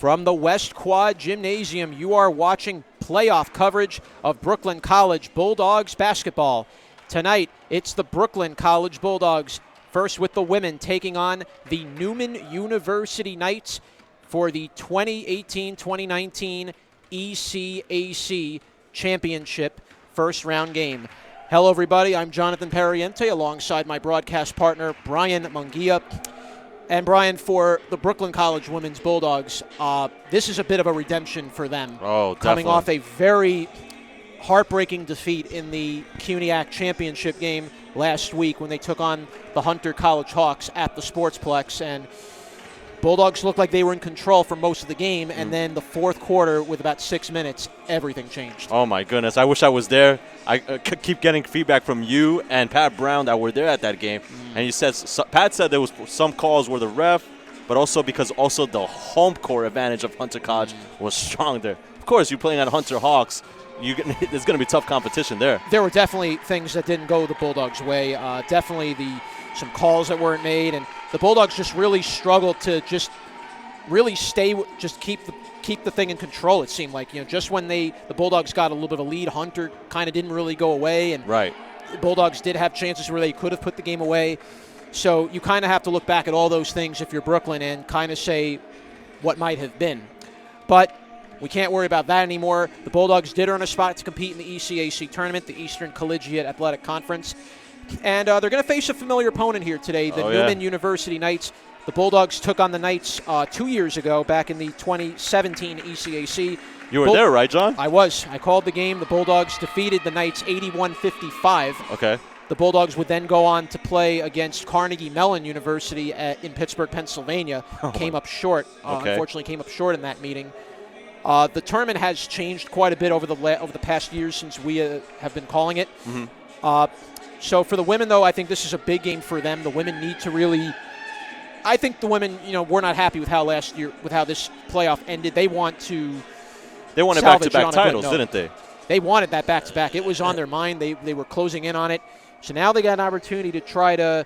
From the West Quad Gymnasium, you are watching playoff coverage of Brooklyn College Bulldogs basketball. Tonight, it's the Brooklyn College Bulldogs, first with the women taking on the Neumann University Knights for the 2018-2019 ECAC Championship first round game. Hello, everybody. I'm Jonathan Pariente alongside my broadcast partner, Brian Munguia. And Brian, for the Brooklyn College Women's Bulldogs, this is a bit of a redemption for them. Oh, definitely. Coming off a very heartbreaking defeat in the ECAC Championship game last week when they took on the Hunter College Hawks at the Sportsplex. And Bulldogs looked like they were in control for most of the game, and then the fourth quarter, with about 6 minutes, everything changed. Oh, my goodness. I wish I was there. I keep getting feedback from you and Pat Brown that were there at that game. And you said Pat said there was some calls where the ref, but also because also the home court advantage of Hunter College was strong there. Of course, you're playing at Hunter Hawks. There's going to be tough competition there. There were definitely things that didn't go the Bulldogs' way. Definitely some calls that weren't made, and the Bulldogs just really struggled to just really keep the thing in control. It seemed like, just when the Bulldogs got a little bit of a lead, Hunter kind of didn't really go away, and right. The Bulldogs did have chances where they could have put the game away. So you kind of have to look back at all those things if you're Brooklyn and kind of say what might have been. But we can't worry about that anymore. The Bulldogs did earn a spot to compete in the ECAC tournament, the Eastern Collegiate Athletic Conference. And they're going to face a familiar opponent here today, the Neumann University Knights. The Bulldogs took on the Knights 2 years ago, back in the 2017 ECAC. You were there, right, John? I was. I called the game. The Bulldogs defeated the Knights 81-55. Okay. The Bulldogs would then go on to play against Carnegie Mellon University in Pittsburgh, Pennsylvania. Came up short. Unfortunately, came up short in that meeting. The tournament has changed quite a bit over the past years since we have been calling it. So for the women, though, I think this is a big game for them. The women need to really – I think the women, we're not happy with how this playoff ended. They wanted back-to-back titles, didn't they? They wanted that back-to-back. It was on their mind. They were closing in on it. So now they got an opportunity to try to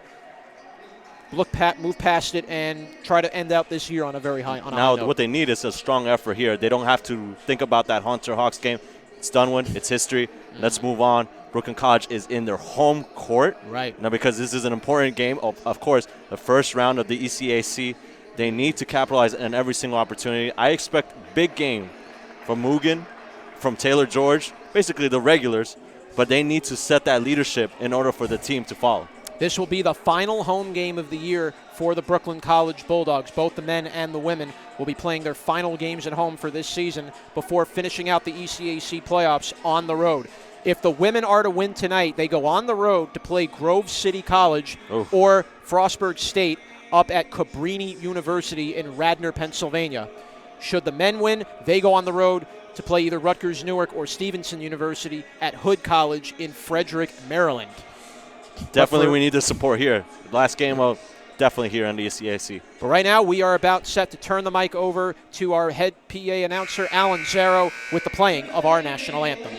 move past it and try to end out this year on a very high note. Now what they need is a strong effort here. They don't have to think about that Hunter Hawks game. It's done with. It's history. Let's move on. Brooklyn College is in their home court. Right. Now, because this is an important game, of course, the first round of the ECAC, they need to capitalize on every single opportunity. I expect big game from Mugen, from Taylor George, basically the regulars, but they need to set that leadership in order for the team to follow. This will be the final home game of the year for the Brooklyn College Bulldogs. Both the men and the women will be playing their final games at home for this season before finishing out the ECAC playoffs on the road. If the women are to win tonight, they go on the road to play Grove City College or Frostburg State up at Cabrini University in Radnor, Pennsylvania. Should the men win, they go on the road to play either Rutgers Newark or Stevenson University at Hood College in Frederick, Maryland. Definitely we need the support here. Last game, definitely here on the ECAC. But right now, we are about set to turn the mic over to our head PA announcer, Alan Zaro, with the playing of our national anthem.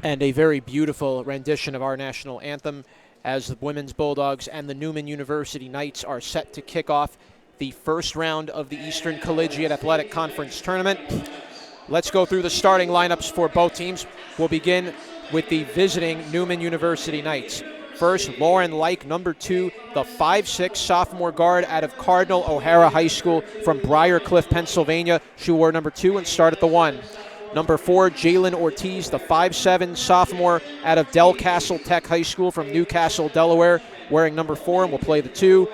And a very beautiful rendition of our national anthem as the women's Bulldogs and the Neumann University Knights are set to kick off the first round of the Eastern Collegiate Athletic Conference Tournament. Let's go through the starting lineups for both teams. We'll begin with the visiting Neumann University Knights. First, Lauren Like, number 2, the 5'6" sophomore guard out of Cardinal O'Hara High School from Briarcliff, Pennsylvania. She wore number 2 and started the 1. Number 4, Jalen Ortiz, the 5'7" sophomore out of Del Castle Tech High School from Newcastle, Delaware, wearing number 4 and will play the 2.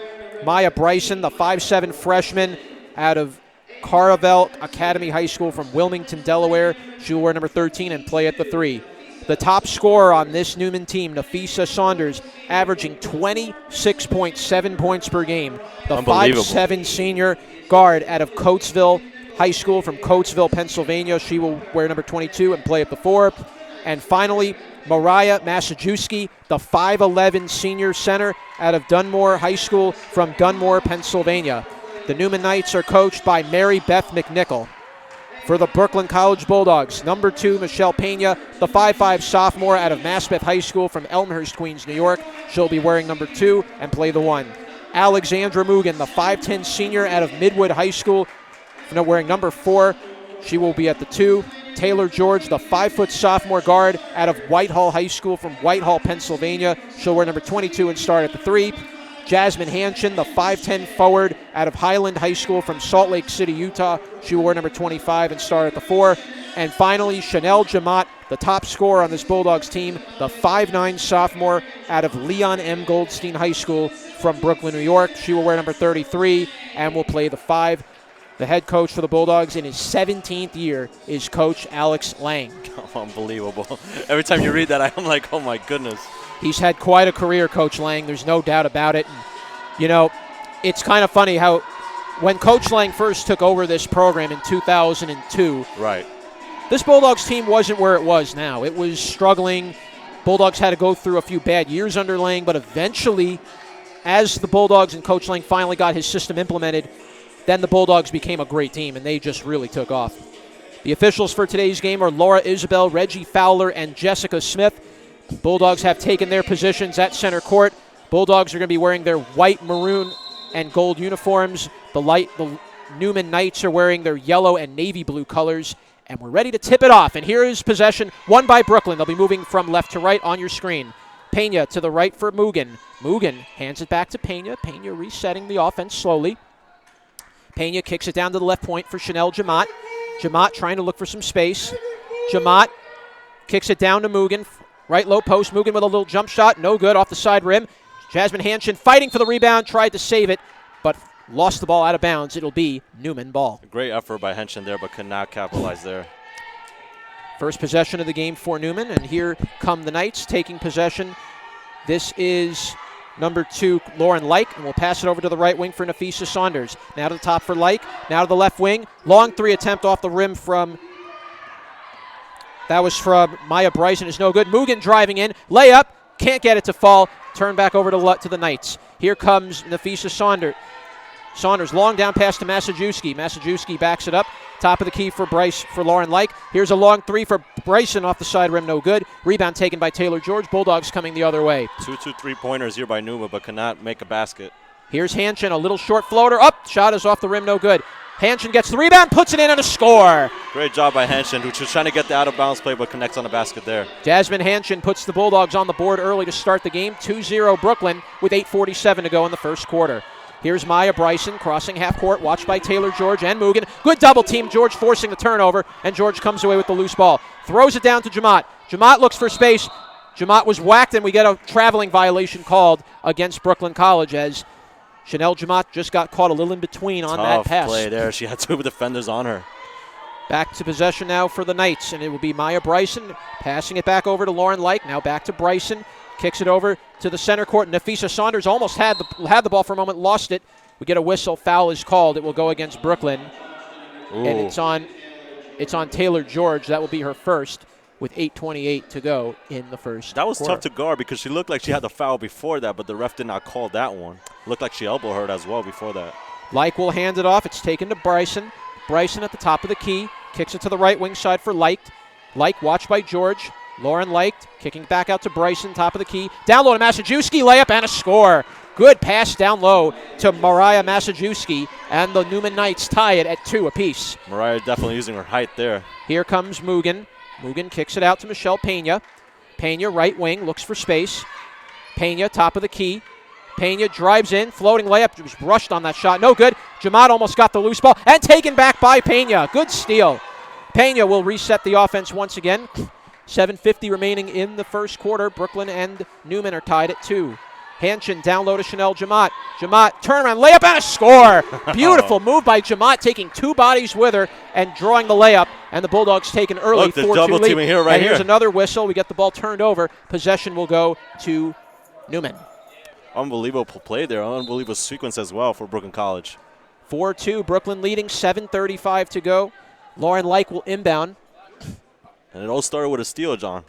Maya Bryson, the 5'7" freshman out of Caravel Academy High School from Wilmington, Delaware. She will wear number 13 and play at the 3. The top scorer on this Neumann team, Nafisa Saunders, averaging 26.7 points per game. The 5'7" senior guard out of Coatesville High School from Coatesville, Pennsylvania. She will wear number 22 and play at the 4. And finally, Mariah Masajewski, the 5'11" senior center out of Dunmore High School from Dunmore, Pennsylvania. The Neumann Knights are coached by Mary Beth McNichol. For the Brooklyn College Bulldogs, number 2, Michelle Pena, the 5'5" sophomore out of Maspeth High School from Elmhurst, Queens, New York. She'll be wearing number 2 and play the 1. Alexandra Mugen, the 5'10" senior out of Midwood High School, wearing number 4. She will be at the 2. Taylor George, the 5' sophomore guard out of Whitehall High School from Whitehall, Pennsylvania. She'll wear number 22 and start at the 3. Jasmine Hanshin, the 5'10" forward out of Highland High School from Salt Lake City, Utah. She will wear number 25 and start at the 4. And finally, Chanel Jamat, the top scorer on this Bulldogs team, the 5'9" sophomore out of Leon M. Goldstein High School from Brooklyn, New York. She will wear number 33 and will play the 5. The head coach for the Bulldogs in his 17th year is Coach Alex Lang. Oh, unbelievable. Every time you read that, I'm like, oh, my goodness. He's had quite a career, Coach Lang. There's no doubt about it. And, you know, it's kind of funny how when Coach Lang first took over this program in 2002, right, this Bulldogs team wasn't where it was now. It was struggling. Bulldogs had to go through a few bad years under Lang, but eventually, as the Bulldogs and Coach Lang finally got his system implemented, then the Bulldogs became a great team, and they just really took off. The officials for today's game are Laura Isabel, Reggie Fowler, and Jessica Smith. Bulldogs have taken their positions at center court. Bulldogs are going to be wearing their white, maroon, and gold uniforms. The Neumann Knights are wearing their yellow and navy blue colors. And we're ready to tip it off. And here is possession won by Brooklyn. They'll be moving from left to right on your screen. Pena to the right for Mugen. Mugen hands it back to Pena. Pena resetting the offense slowly. Pena kicks it down to the left point for Chanel Jamat. Jamat trying to look for some space. Jamat kicks it down to Mugen. Right low post. Mugen with a little jump shot. No good off the side rim. Jasmine Hanshin fighting for the rebound. Tried to save it, but lost the ball out of bounds. It'll be Neumann ball. A great effort by Hanshin there, but could not capitalize there. First possession of the game for Neumann, and here come the Knights taking possession. This is number 2, Lauren Like, and we'll pass it over to the right wing for Nafisa Saunders. Now to the top for Like, now to the left wing. Long 3 attempt off the rim from, that was from Maya Bryson, is no good. Mugen driving in, layup, can't get it to fall. Turn back over to the Knights. Here comes Nafisa Saunders. Saunders, long down pass to Masajewski. Masajewski backs it up. Top of the key for Lauren Like. Here's a long 3 for Bryson off the side rim, no good. Rebound taken by Taylor George. Bulldogs coming the other way. 2 3-pointers here by Neumann, but cannot make a basket. Here's Hanshin, a little short floater. Up, shot is off the rim, no good. Hanshin gets the rebound, puts it in, and a score. Great job by Hanshin, which was trying to get the out-of-bounds play, but connects on the basket there. Jasmine Hanshin puts the Bulldogs on the board early to start the game. 2-0 Brooklyn with 8:47 to go in the first quarter. Here's Maya Bryson crossing half court, watched by Taylor George and Mugen. Good double team, George forcing the turnover, and George comes away with the loose ball. Throws it down to Jamat. Jamat looks for space. Jamat was whacked, and we get a traveling violation called against Brooklyn College as Chanel Jamat just got caught a little in between on that pass. Tough play there. She had 2 defenders on her. Back to possession now for the Knights, and it will be Maya Bryson passing it back over to Lauren Like. Now back to Bryson. Kicks it over to the center court. Nafisa Saunders almost had the ball for a moment, lost it. We get a whistle. Foul is called. It will go against Brooklyn. Ooh. And it's on Taylor George. That will be her first with 8:28 to go in the first That was quarter. tough to guard because she looked like she had the foul before that, but the ref did not call that one. Looked like she elbowed her as well before that. Like will hand it off. It's taken to Bryson. Bryson at the top of the key. Kicks it to the right wing side for Like. Like watched by George. Lauren Leicht kicking back out to Bryson, top of the key. Down low to Masajewski, layup and a score. Good pass down low to Mariah Masajewski, and the Neumann Knights tie it at 2 apiece. Mariah definitely using her height there. Here comes Mugen. Mugen kicks it out to Michelle Pena. Pena, right wing, looks for space. Pena, top of the key. Pena drives in, floating layup, was rushed on that shot, no good. Jamaat almost got the loose ball, and taken back by Pena. Good steal. Pena will reset the offense once again. 7:50 remaining in the first quarter. Brooklyn and Neumann are tied at 2. Hanshin down low to Chanel Jamaat. Jamaat, turnaround, layup, and a score. Beautiful move by Jamaat, taking 2 bodies with her and drawing the layup. And the Bulldogs take an early 4-2 lead. Look, double teaming here, right and here's here. another whistle. We get the ball turned over. Possession will go to Neumann. Unbelievable play there. Unbelievable sequence as well for Brooklyn College. 4-2, Brooklyn leading, 7:35 to go. Lauren Leicht will inbound. And it all started with a steal, John.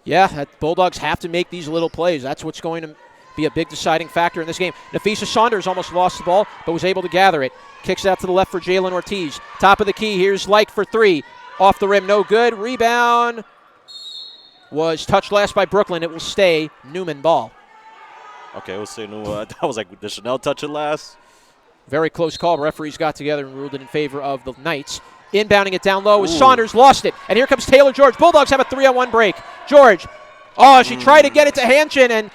Yeah, Bulldogs have to make these little plays. That's what's going to be a big deciding factor in this game. Nafisa Saunders almost lost the ball, but was able to gather it. Kicks it out to the left for Jalen Ortiz. Top of the key, here's Leicht for 3. Off the rim, no good. Rebound was touched last by Brooklyn. It will stay Neumann ball. Okay, we'll say no. That was like, did Chanel touch it last? Very close call. Referees got together and ruled it in favor of the Knights. Inbounding it down low is Saunders, lost it. And here comes Taylor George. Bulldogs have a 3-on-1 break. George, she tried to get it to Hanshin, and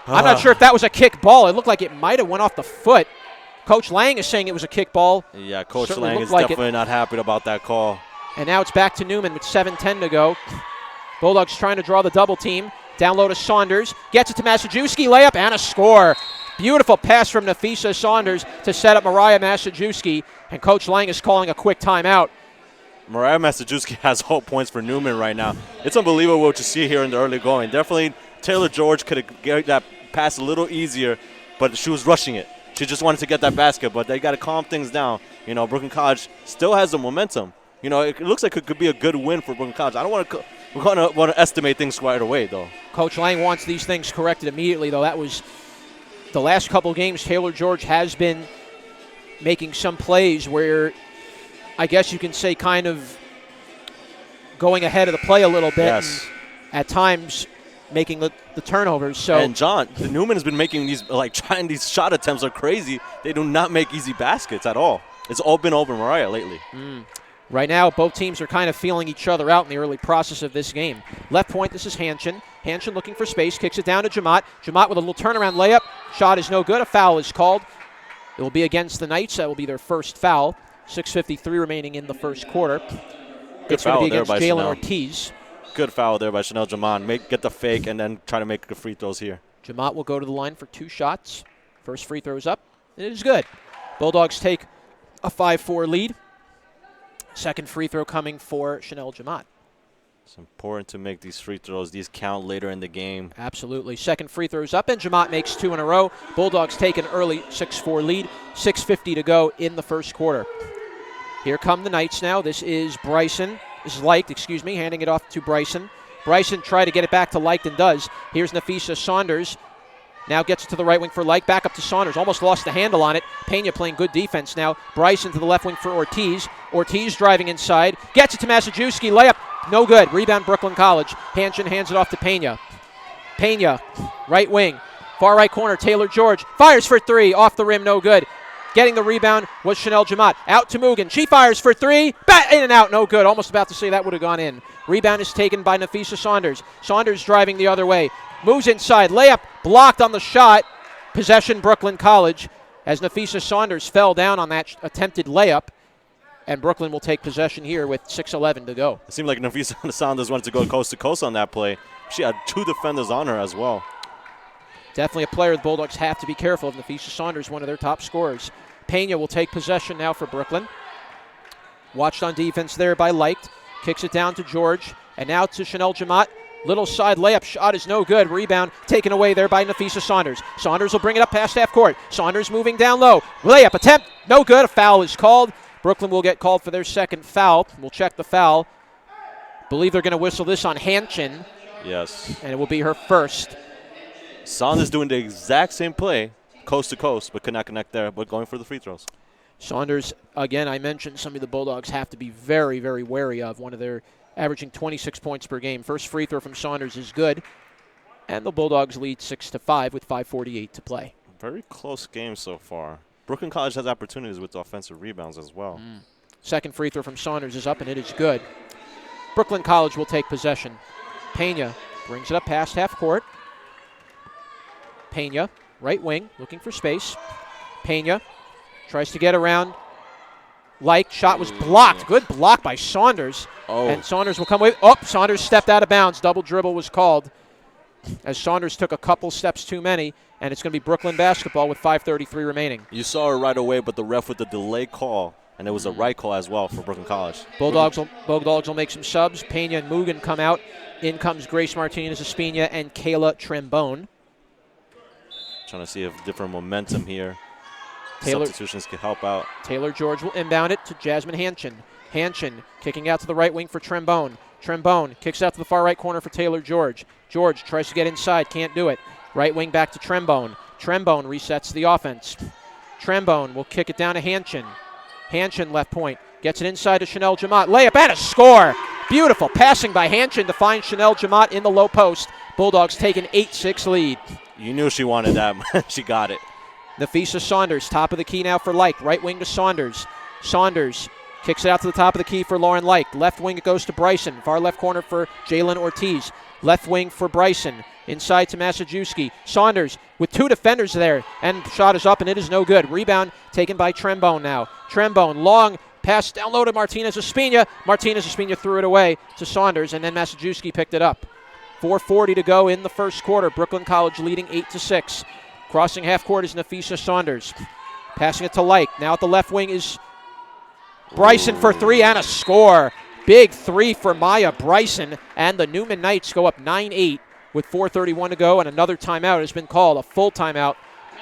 I'm not sure if that was a kick ball. It looked like it might have went off the foot. Coach Lang is saying it was a kick ball. Yeah, Coach Certainly Lang is like definitely not happy about that call. And now it's back to Neumann with 7:10 to go. Bulldogs trying to draw the double team. Down low to Saunders. Gets it to Masajewski. Layup and a score. Beautiful pass from Nafisa Saunders to set up Mariah Masajewski. And Coach Lang is calling a quick timeout. Mariah Masajewski has all points for Neumann right now. It's unbelievable what you see here in the early going. Definitely Taylor George could have get that pass a little easier, but she was rushing it. She just wanted to get that basket, but they got to calm things down. You know, Brooklyn College still has the momentum. You know, it looks like it could be a good win for Brooklyn College. I don't want to estimate things right away, though. Coach Lang wants these things corrected immediately, though. That was the last couple games. Taylor George has been making some plays where I guess you can say kind of going ahead of the play a little bit. Yes. And at times making the turnovers. So and John, the Neumann has been making these, trying these shot attempts are crazy. They do not make easy baskets at all. It's all been over Mariah lately. Right now, both teams are kind of feeling each other out in the early process of this game. Left point, this is Hanshin. Hanshin looking for space, kicks it down to Jamaat. Jamaat with a little turnaround layup. Shot is no good. A foul is called. It will be against the Knights. That will be their first foul. 6:53 remaining in the first quarter. It's going to be against Jalen Ortiz. Good foul there by Chanel Jamaat. Get the fake and then try to make the free throws here. Jamaat will go to the line for 2 shots. First free throw is up. It is good. Bulldogs take a 5-4 lead. Second free throw coming for Chanel Jamaat. It's important to make these free throws. These count later in the game. Absolutely. Second free throw's up, and Jamaat makes 2 in a row. Bulldogs take an early 6-4 lead. 6:50 to go in the first quarter. Here come the Knights now. This is Bryson. This is Leicht, handing it off to Bryson. Bryson tried to get it back to Leicht and does. Here's Nafisa Saunders. Now gets it to the right wing for Leicht. Back up to Saunders. Almost lost the handle on it. Pena playing good defense now. Bryson to the left wing for Ortiz. Ortiz driving inside. Gets it to Masajewski. Layup. No good. Rebound Brooklyn College. Hanshin hands it off to Pena. Pena, right wing. Far right corner. Taylor George. Fires for 3. Off the rim. No good. Getting the rebound was Chanel Jamaat. Out to Mugen. She fires for 3. In and out. No good. Almost about to say that would have gone in. Rebound is taken by Nafisa Saunders. Saunders driving the other way. Moves inside. Layup blocked on the shot. Possession Brooklyn College as Nafisa Saunders fell down on that attempted layup. And Brooklyn will take possession here with 6:11 to go. It seemed like Nafisa Saunders wanted to go coast to coast on that play. She had 2 defenders on her as well. Definitely a player the Bulldogs have to be careful of. Nafisa Saunders, one of their top scorers. Pena will take possession now for Brooklyn. Watched on defense there by Leicht. Kicks it down to George. And now to Chanel Jamaat. Little side layup shot is no good. Rebound taken away there by Nafisa Saunders. Saunders will bring it up past half court. Saunders moving down low. Layup attempt. No good. A foul is called. Brooklyn will get called for their second foul. We'll check the foul. Believe they're going to whistle this on Hanshin. Yes. And it will be her first. Saunders doing the exact same play, coast to coast, but could not connect there, but going for the free throws. Saunders, again, I mentioned somebody the Bulldogs have to be very, very wary of. One of their averaging 26 points per game. First free throw from Saunders is good, and the Bulldogs lead 6-5 with 5:48 to play. Very close game so far. Brooklyn College has opportunities with offensive rebounds as well. Second free throw from Saunders is up, and it is good. Brooklyn College will take possession. Pena brings it up past half court. Pena, right wing, looking for space. Pena tries to get around. Shot was blocked. Good block by Saunders. And Saunders will come away. Saunders stepped out of bounds. Double dribble was called as Saunders took a couple steps too many, and it's going to be Brooklyn basketball with 5:33 remaining. You saw it right away, but the ref with the delay call, and it was a right call as well for Brooklyn College. Bulldogs will make some subs. Pena and Mugen come out. In comes Grace Martinez-Espina and Kayla Trembone. Trying to see if different momentum here. Taylor, substitutions can help out. Taylor George will inbound it to Jasmine Hanchin. Hanchin kicking out to the right wing for Trembone. Trembone kicks out to the far right corner for Taylor George. George tries to get inside, can't do it. Right wing back to Trembone. Trembone resets the offense. Trembone will kick it down to Hanchin. Hanchin left point. Gets it inside to Chanel Jamat. Layup and a score. Beautiful passing by Hanchin to find Chanel Jamat in the low post. Bulldogs take an 8-6 lead. You knew she wanted that. She got it. Nafisa Saunders, top of the key now for Like. Right wing to Saunders. Saunders kicks it out to the top of the key for Lauren Like. Left wing it goes to Bryson. Far left corner for Jalen Ortiz. Left wing for Bryson. Inside to Massajuski. Saunders with two defenders there. And shot is up and it is no good. Rebound taken by Trembone now. Trembone, long pass down low to Martinez-Espina. Martinez-Espina threw it away to Saunders and then Massajuski picked it up. 4:40 to go in the first quarter. Brooklyn College leading 8-6. Crossing half court is Nafisa Saunders. Passing it to Like. Now at the left wing is Bryson for three and a score. Big three for Maya Bryson. And the Neumann Knights go up 9-8 with 4:31 to go. And another timeout has been called, a full timeout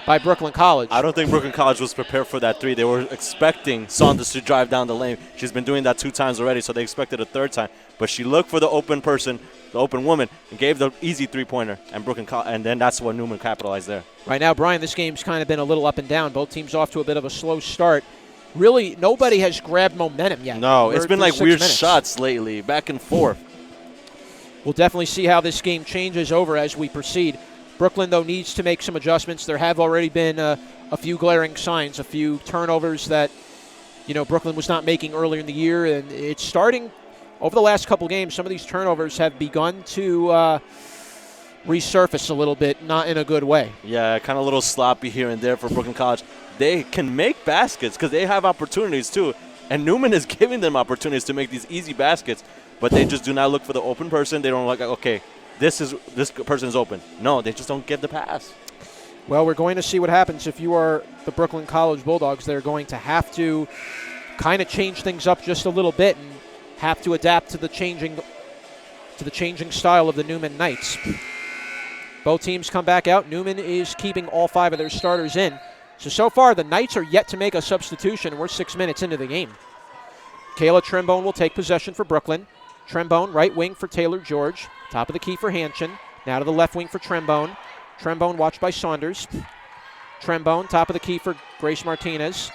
by Brooklyn College. I don't think Brooklyn College was prepared for that three. They were expecting Saunders to drive down the lane. She's been doing that 2 times already, so they expected a third time. But she looked for the open person, the open woman, and gave the easy three-pointer. And then that's what Neumann capitalized there. Right now, Brian, this game's kind of been a little up and down. Both teams off to a bit of a slow start. Really, nobody has grabbed momentum yet. No, it's been like weird minutes. shots lately, back and forth. We'll definitely see how this game changes over as we proceed. Brooklyn, though, needs to make some adjustments. There have already been a few glaring signs, a few turnovers that, Brooklyn was not making earlier in the year. And it's starting over the last couple games. Some of these turnovers have begun to resurface a little bit, not in a good way. Yeah, kind of a little sloppy here and there for Brooklyn College. They can make baskets because they have opportunities too. And Neumann is giving them opportunities to make these easy baskets, but they just do not look for the open person. They don't like, okay, this person is open. No, they just don't get the pass. Well, we're going to see what happens if you are the Brooklyn College Bulldogs. They're going to have to kind of change things up just a little bit and have to adapt to the changing style of the Neumann Knights. Both teams come back out. Neumann is keeping all 5 of their starters in. So far, the Knights are yet to make a substitution. We're 6 minutes into the game. Kayla Trembone will take possession for Brooklyn. Trembone, right wing for Taylor George. Top of the key for Hanchin. Now to the left wing for Trembone. Trembone watched by Saunders. Trembone, top of the key for Grace Martinez.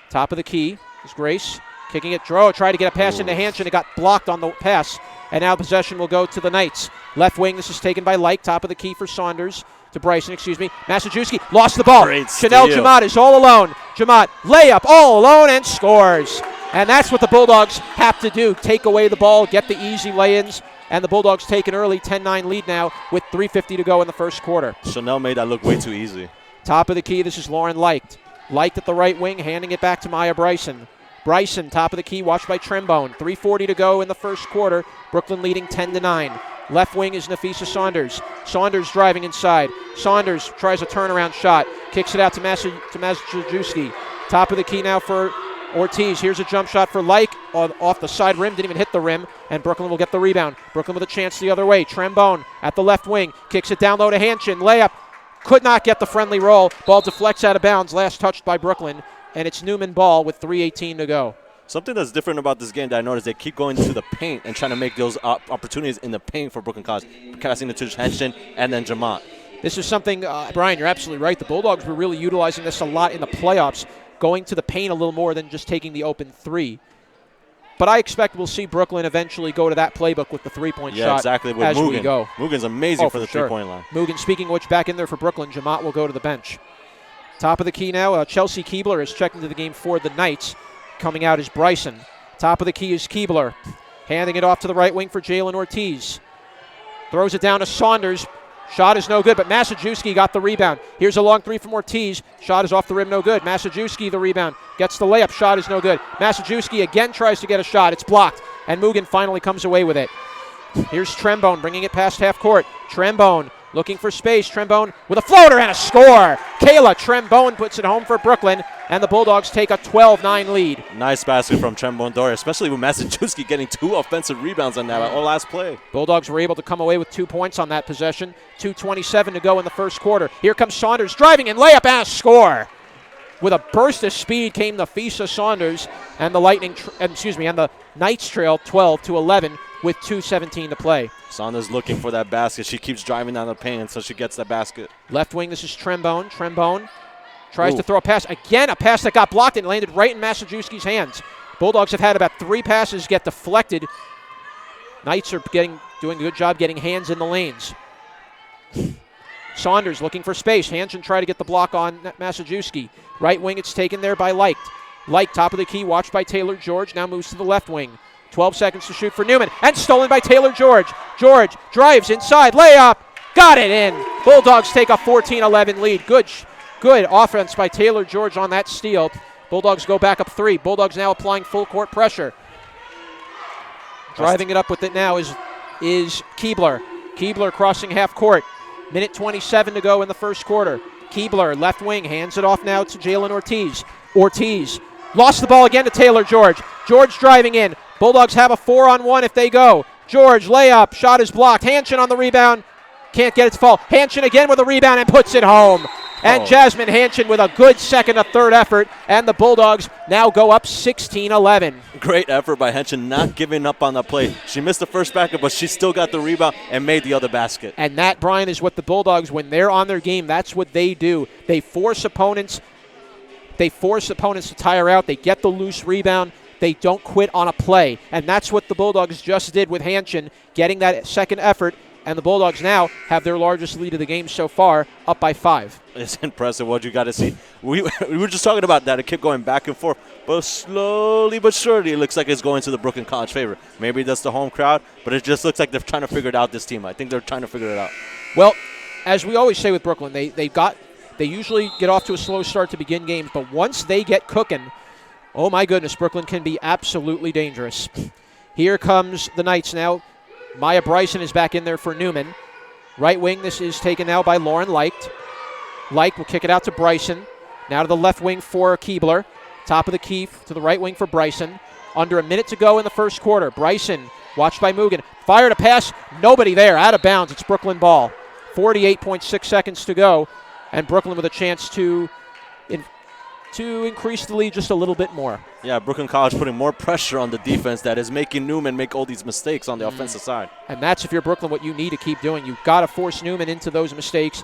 Top of the key is Grace. Kicking it. Dro tried to get a pass into Hanchin. It got blocked on the pass. And now possession will go to the Knights. Left wing, this is taken by Like. Top of the key for Saunders. To Bryson, Massajuski lost the ball. Chanel Jamat is all alone. Jamat, layup, all alone, and scores. And that's what the Bulldogs have to do. Take away the ball, get the easy lay-ins. And the Bulldogs take an early 10-9 lead now with 3:50 to go in the first quarter. Chanel made that look way too easy. Top of the key, this is Lauren Leicht. Leicht at the right wing, handing it back to Maya Bryson. Bryson, top of the key, watched by Trembone. 3:40 to go in the first quarter. Brooklyn leading 10-9. Left wing is Nafisa Saunders. Saunders driving inside. Saunders tries a turnaround shot. Kicks it out to Massajuski. Top of the key now for Ortiz. Here's a jump shot for Like off the side rim. Didn't even hit the rim. And Brooklyn will get the rebound. Brooklyn with a chance the other way. Trembone at the left wing. Kicks it down low to Hanchin. Layup. Could not get the friendly roll. Ball deflects out of bounds. Last touched by Brooklyn. And it's Neumann ball with 3:18 to go. Something that's different about this game that I noticed, they keep going to the paint and trying to make those opportunities in the paint for Brooklyn College, passing it to Hanchin and then Jamat. This is something, Brian, you're absolutely right. The Bulldogs were really utilizing this a lot in the playoffs, going to the paint a little more than just taking the open three. But I expect we'll see Brooklyn eventually go to that playbook with the three-point shot exactly, with as Mugen. we go. Mugen's amazing for the sure. three-point line. Mugen, speaking of which, back in there for Brooklyn. Jamat will go to the bench. Top of the key now, Chelsea Keebler is checked into the game for the Knights. Coming out is Bryson. Top of the key is Keebler. Handing it off to the right wing for Jalen Ortiz. Throws it down to Saunders. Shot is no good, but Massajuski got the rebound. Here's a long three from Ortiz. Shot is off the rim, no good. Massajuski the rebound. Gets the layup. Shot is no good. Massajuski again tries to get a shot. It's blocked, and Mugen finally comes away with it. Here's Trembone bringing it past half court. Trembone looking for space. Trembone with a floater and a score. Kayla Trembone puts it home for Brooklyn, and the Bulldogs take a 12-9 lead. Nice basket from Trembone Doria, especially with Massajuski getting 2 offensive rebounds on that last play. Bulldogs were able to come away with 2 points on that possession. 2:27 to go in the first quarter. Here comes Saunders driving and layup and a score. With a burst of speed came the Fisa Saunders, and the and the Knights trail 12-11 with 2:17 to play. Saunders looking for that basket. She keeps driving down the paint until she gets the basket. Left wing, this is Trembone. Trembone tries to throw a pass. Again, a pass that got blocked and landed right in Massajuski's hands. Bulldogs have had about 3 passes get deflected. Knights are doing a good job getting hands in the lanes. Saunders looking for space. Hansen try to get the block on Massajuski. Right wing, it's taken there by Leicht. Leicht, top of the key, watched by Taylor George. Now moves to the left wing. 12 seconds to shoot for Neumann. And stolen by Taylor George. George drives inside. Layup. Got it in. Bulldogs take a 14-11 lead. Good offense by Taylor George on that steal. Bulldogs go back up 3. Bulldogs now applying full court pressure. Driving it up with it now is Keebler. Keebler crossing half court. Minute 27 to go in the first quarter. Keebler, left wing, hands it off now to Jalen Ortiz. Ortiz lost the ball again to Taylor George. George driving in. Bulldogs have a 4-on-1 if they go. George, layup, shot is blocked. Hanshin on the rebound. Can't get it to fall. Hanshin again with a rebound and puts it home. And Jasmine Hanshin with a good second or third effort. And the Bulldogs now go up 16-11. Great effort by Hanshin, not giving up on the play. She missed the first basket, but she still got the rebound and made the other basket. And that, Brian, is what the Bulldogs, when they're on their game, that's what they do. They force opponents to tire out. They get the loose rebound. They don't quit on a play. And that's what the Bulldogs just did with Hanshin, getting that second effort. And the Bulldogs now have their largest lead of the game so far, up by 5. It's impressive what you got to see. We were just talking about that. It kept going back and forth. But slowly but surely, it looks like it's going to the Brooklyn College favor. Maybe that's the home crowd, but it just looks like they're trying to figure it out, this team. I think they're trying to figure it out. Well, as we always say with Brooklyn, they usually get off to a slow start to begin games, but once they get cooking, oh my goodness, Brooklyn can be absolutely dangerous. Here comes the Knights now. Maya Bryson is back in there for Neumann. Right wing, this is taken now by Lauren Leicht. Leicht will kick it out to Bryson. Now to the left wing for Keebler. Top of the key to the right wing for Bryson. Under a minute to go in the first quarter. Bryson, watched by Mugen. Fired a pass. Nobody there. Out of bounds. It's Brooklyn ball. 48.6 seconds to go. And Brooklyn with a chance to increase the lead just a little bit more. Yeah, Brooklyn College putting more pressure on the defense that is making Neumann make all these mistakes on the offensive side. And that's, if you're Brooklyn, what you need to keep doing. You've got to force Neumann into those mistakes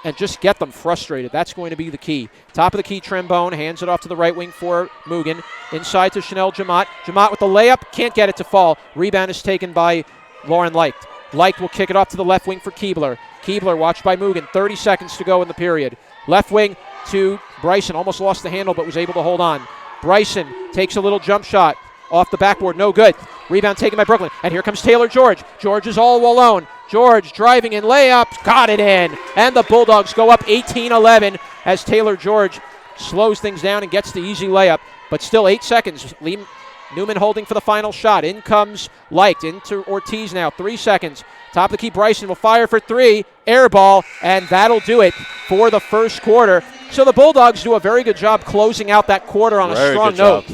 and just get them frustrated. That's going to be the key. Top of the key, Trembone hands it off to the right wing for Mugen. Inside to Chanel Jamat. Jamat with the layup. Can't get it to fall. Rebound is taken by Lauren Leicht. Leicht will kick it off to the left wing for Keebler. Keebler watched by Mugen. 30 seconds to go in the period. Left wing to Bryson. Almost lost the handle but was able to hold on. Bryson takes a little jump shot off the backboard. No good. Rebound taken by Brooklyn. And here comes Taylor George. George is all alone. George driving in layup. Got it in. And the Bulldogs go up 18-11 as Taylor George slows things down and gets the easy layup. But still 8 seconds. Neumann holding for the final shot. In comes Leicht into Ortiz now. 3 seconds. Top of the key, Bryson will fire for 3. Air ball, and that'll do it for the first quarter. So the Bulldogs do a very good job closing out that quarter on a strong note.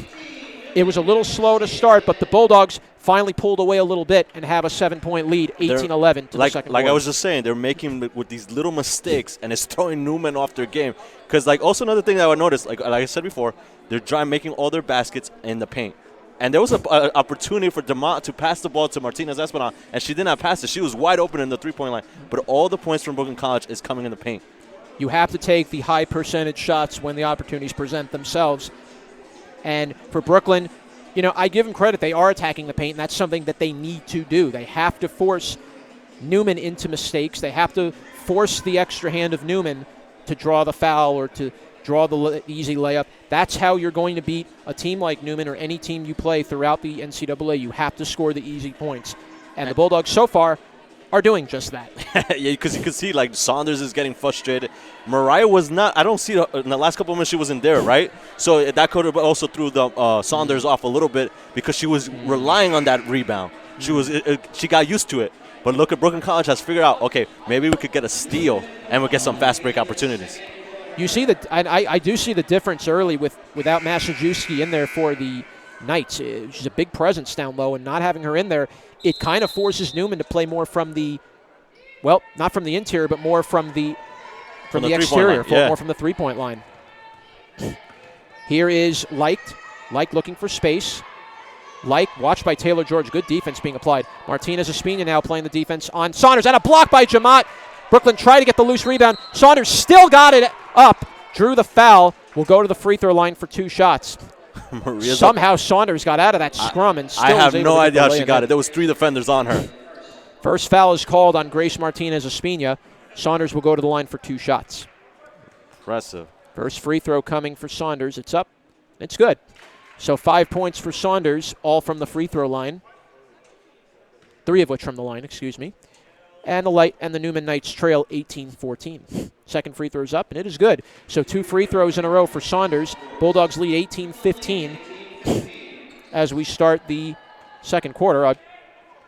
It was a little slow to start, but the Bulldogs finally pulled away a little bit and have a 7-point lead, 18-11 to the second quarter. Like I was just saying, they're making with these little mistakes, and it's throwing Neumann off their game. Because also another thing that I would notice, like I said before, they're making all their baskets in the paint. And there was an opportunity for DeMont to pass the ball to Martinez Espinal, and she did not pass it. She was wide open in the three-point line. But all the points from Brooklyn College is coming in the paint. You have to take the high percentage shots when the opportunities present themselves. And for Brooklyn, you know, I give them credit. They are attacking the paint, and that's something that they need to do. They have to force Neumann into mistakes. They have to force the extra hand of Neumann to draw the foul or to draw the easy layup. That's how you're going to beat a team like Neumann or any team you play throughout the NCAA. You have to score the easy points. And the Bulldogs so far are doing just that. Yeah, because you can see, like, Saunders is getting frustrated. Mariah was not – I don't see – in the last couple of minutes she wasn't there, right? So that could have also threw the Saunders off a little bit because she was relying on that rebound. She got used to it. But look at Brooklyn College has figured out, okay, maybe we could get a steal and we'll get some fast break opportunities. You see that I do see the difference early without Massajuski in there for the Knights. She's a big presence down low, and not having her in there, it kind of forces Neumann to play more from the, well, not from the interior, but more from the exterior, more from the three-point line. Here is Leicht looking for space. Leicht watched by Taylor George. Good defense being applied. Martinez Espina now playing the defense on Saunders, and a block by Jamat. Brooklyn tried to get the loose rebound. Saunders still got it up, drew the foul, will go to the free throw line for 2 shots. Somehow Saunders got out of that scrum and still I have was able no to idea how get the she got it. There was 3 defenders on her. First foul is called on Grace Martinez Espina. Saunders will go to the line for 2 shots. Impressive. First free throw coming for Saunders. It's up. It's good. So 5 points for Saunders, all from the free throw line. 3 of which from the line, excuse me. And the Light and the Neumann Knights trail 18-14. Second free throw's up, and it is good. So 2 free throws in a row for Saunders. Bulldogs lead 18-15 as we start the second quarter. I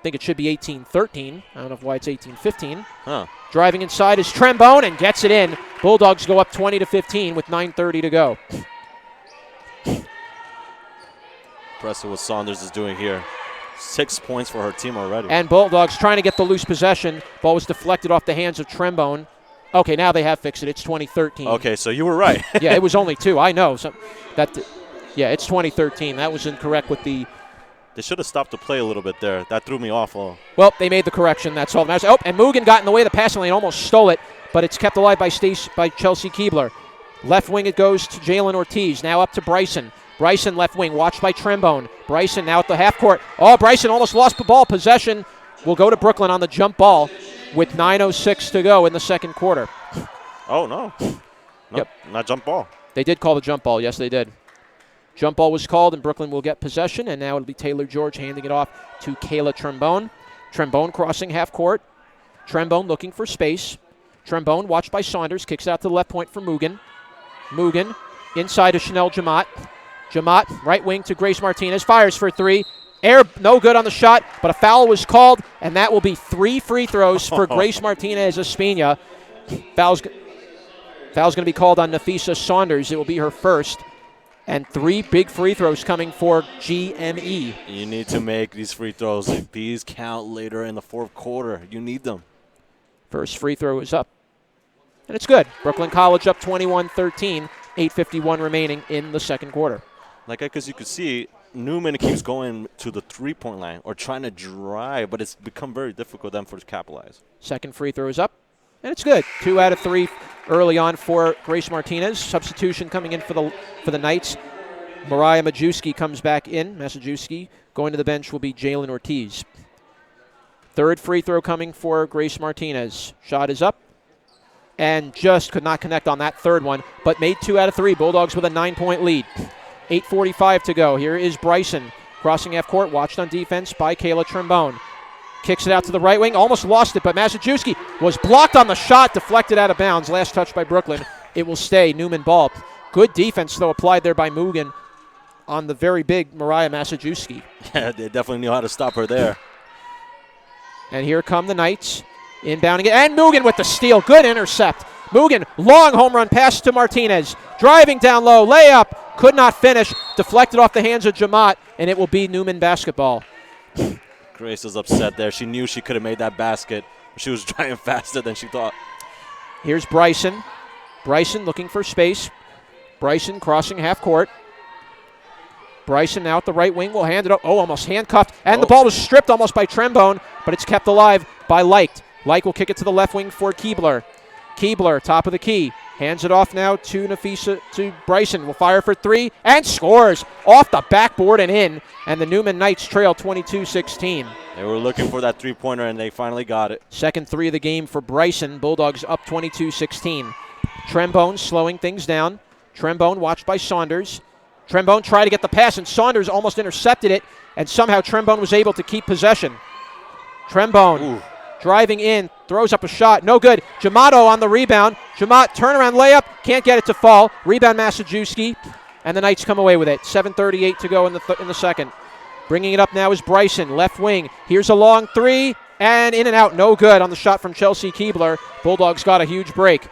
think it should be 18-13. I don't know why it's 18-15. Huh. Driving inside is Trembone and gets it in. Bulldogs go up 20-15 with 9:30 to go. Impressive what Saunders is doing here. 6 points for her team already. And Bulldogs trying to get the loose possession. Ball was deflected off the hands of Trembone. Okay, now they have fixed it. It's 2013. Okay, so you were right. Yeah, it was only 2. I know. Yeah, it's 2013. That was incorrect with the... They should have stopped the play a little bit there. That threw me off. Well, they made the correction. That's all that matters. Oh, and Mugen got in the way of the passing lane, almost stole it, but it's kept alive by Chelsea Keebler. Left wing it goes to Jalen Ortiz. Now up to Bryson. Bryson left wing, watched by Trembone. Bryson now at the half court. Oh, Bryson almost lost the ball. Possession will go to Brooklyn on the jump ball with 9:06 to go in the second quarter. Oh, no. Yep. Not jump ball. They did call the jump ball. Yes, they did. Jump ball was called, and Brooklyn will get possession, and now it'll be Taylor George handing it off to Kayla Trembone. Trembone crossing half court. Trembone looking for space. Trembone watched by Saunders. Kicks it out to the left point for Mugen. Mugen inside to Chanel Jamat. Jamat, right wing to Grace Martinez, fires for 3. Air, no good on the shot, but a foul was called, and that will be 3 free throws for Grace Martinez Espina. Foul's going to be called on Nafisa Saunders. It will be her first. And 3 big free throws coming for GME. You need to make these free throws. These count later in the fourth quarter. You need them. First free throw is up. And it's good. Brooklyn College up 21-13, 8:51 remaining in the second quarter. Like, because you could see, Neumann keeps going to the three-point line or trying to drive, but it's become very difficult then for to capitalize. Second free throw is up, and it's good. 2 out of 3 early on for Grace Martinez. Substitution coming in for the Knights. Mariah Majewski comes back in. Massajuski. Going to the bench will be Jalen Ortiz. Third free throw coming for Grace Martinez. Shot is up, and just could not connect on that third one, but made 2 out of 3. Bulldogs with a 9-point lead. 8:45 to go. Here is Bryson crossing half court, watched on defense by Kayla Trembone. Kicks it out to the right wing, almost lost it, but Massajuski was blocked on the shot, deflected out of bounds. Last touch by Brooklyn. It will stay Neumann ball. Good defense, though, applied there by Mugen on the very big Mariah Massajuski. Yeah, they definitely knew how to stop her there. And here come the Knights. Inbounding it, and Mugen with the steal. Good intercept. Mugen, long home run pass to Martinez. Driving down low, layup. Could not finish. Deflected off the hands of Jamat, and it will be Neumann basketball. Grace was upset there. She knew she could have made that basket. She was driving faster than she thought. Here's Bryson. Bryson looking for space. Bryson crossing half court. Bryson now at the right wing will hand it up. Oh, almost handcuffed. And the ball was stripped almost by Trembone, but it's kept alive by Leicht. Leicht will kick it to the left wing for Keebler. Keebler, top of the key. Hands it off now to Bryson. Will fire for three and scores off the backboard and in. And the Neumann Knights trail 22-16. They were looking for that three-pointer, and they finally got it. Second three of the game for Bryson. Bulldogs up 22-16. Trembone slowing things down. Trembone watched by Saunders. Trembone tried to get the pass, and Saunders almost intercepted it, and somehow Trembone was able to keep possession. Trembone driving in, throws up a shot, no good. Jamato on the rebound. Jamat turnaround layup, can't get it to fall. Rebound Massajuski, and the Knights come away with it. 7:38 to go in the second. Bringing it up now is Bryson, left wing. Here's a long three, and in and out, no good on the shot from Chelsea Keebler. Bulldogs got a huge break.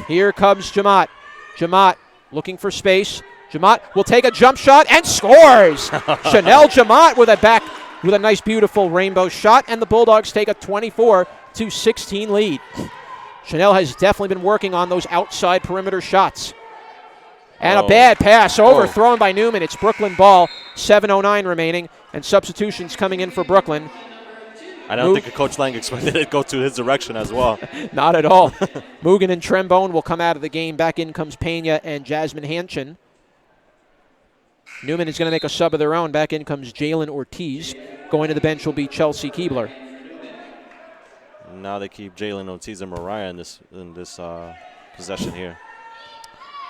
Here comes Jamat. Jamat looking for space. Jamat will take a jump shot and scores. Chanel Jamat with a nice, beautiful rainbow shot, and the Bulldogs take a 24-16 lead. Chanel has definitely been working on those outside perimeter shots. And a bad pass overthrown by Neumann. It's Brooklyn ball, 7:09 remaining, and substitutions coming in for Brooklyn. I don't think Coach Lang expected it to go to his direction as well. Not at all. Mugen and Trembone will come out of the game. Back in comes Pena and Jasmine Hanchin. Neumann is going to make a sub of their own. Back in comes Jalen Ortiz. Going to the bench will be Chelsea Keebler. Now they keep Jalen Ortiz and Mariah in this possession here.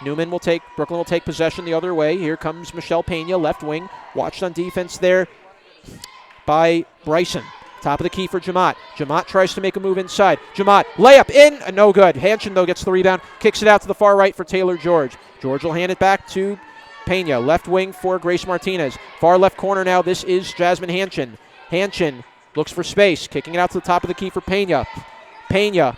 Brooklyn will take possession the other way. Here comes Michelle Pena, left wing. Watched on defense there by Bryson. Top of the key for Jamat. Jamat tries to make a move inside. Jamat, layup in, no good. Hanchin, though, gets the rebound. Kicks it out to the far right for Taylor George. George will hand it back to Pena, left wing for Grace Martinez. Far left corner now, this is Jasmine Hanchin. Hanchin looks for space, kicking it out to the top of the key for Pena. Pena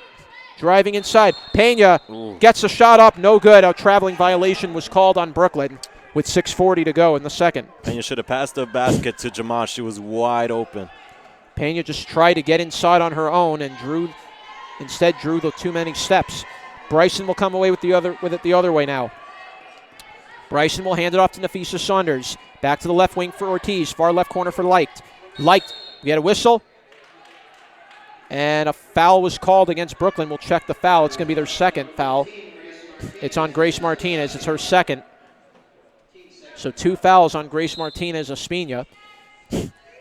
driving inside. Pena gets a shot up, no good. A traveling violation was called on Brooklyn with 6:40 to go in the second. Pena should have passed the basket to Jamat. She was wide open. Pena just tried to get inside on her own and instead drew the too many steps. Bryson will come away with it the other way now. Bryson will hand it off to Nafisa Saunders. Back to the left wing for Ortiz. Far left corner for Leicht. Leicht, we had a whistle. And a foul was called against Brooklyn. We'll check the foul. It's going to be their second foul. It's on Grace Martinez. It's her second. So 2 fouls on Grace Martinez Espina.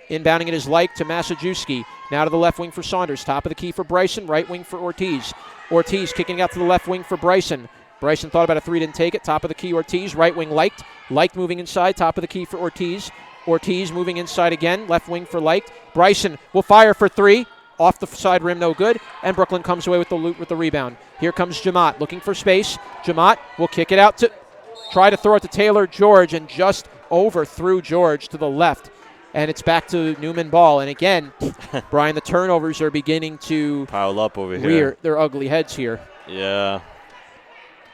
Inbounding it is Leicht to Massajuski. Now to the left wing for Saunders. Top of the key for Bryson. Right wing for Ortiz. Ortiz kicking out to the left wing for Bryson. Bryson thought about a three, didn't take it. Top of the key, Ortiz. Right wing, Leicht. Leicht moving inside. Top of the key for Ortiz. Ortiz moving inside again. Left wing for Leicht. Bryson will fire for three. Off the side rim, no good. And Brooklyn comes away with the rebound. Here comes Jamat looking for space. Jamat will kick it out to try to throw it to Taylor George and just overthrew George to the left. And it's back to Neumann ball. And again, Brian, the turnovers are beginning to pile up over here. Rear their ugly heads here. Yeah.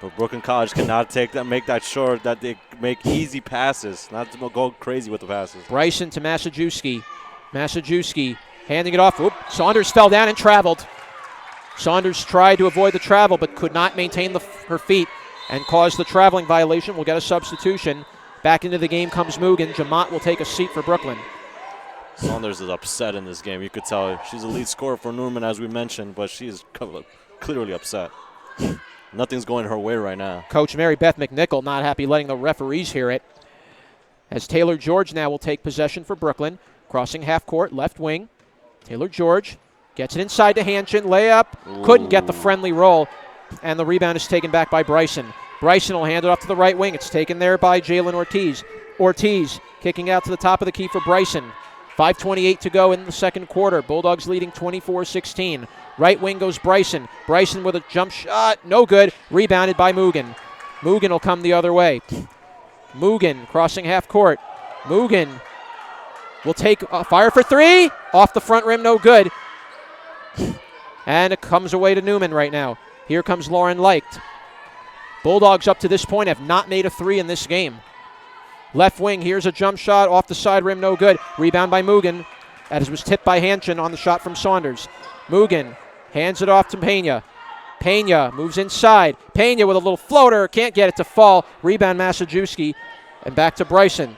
But Brooklyn College cannot make that sure that they make easy passes, not to go crazy with the passes. Bryson to Massajuski. Massajuski handing it off. Oop, Saunders fell down and traveled. Saunders tried to avoid the travel but could not maintain her feet and caused the traveling violation. We'll get a substitution. Back into the game comes Mugen. Jamat will take a seat for Brooklyn. Saunders is upset in this game. You could tell she's a lead scorer for Neumann, as we mentioned, but she is clearly upset. Nothing's going her way right now. Coach Mary Beth McNichol not happy letting the referees hear it. As Taylor George now will take possession for Brooklyn. Crossing half court, left wing. Taylor George gets it inside to Hanchin. Layup. Couldn't get the friendly roll. And the rebound is taken back by Bryson. Bryson will hand it off to the right wing. It's taken there by Jalen Ortiz. Ortiz kicking out to the top of the key for Bryson. 5:28 to go in the second quarter. Bulldogs leading 24-16. Right wing goes Bryson. Bryson with a jump shot. No good. Rebounded by Mugen. Mugen will come the other way. Mugen crossing half court. Mugen will take a fire for three. Off the front rim. No good. And it comes away to Neumann right now. Here comes Lauren Leicht. Bulldogs up to this point have not made a three in this game. Left wing, here's a jump shot off the side rim, no good. Rebound by Mugen, as was tipped by Hanchin on the shot from Saunders. Mugen hands it off to Pena. Pena moves inside. Pena with a little floater, can't get it to fall. Rebound Massajuski, and back to Bryson.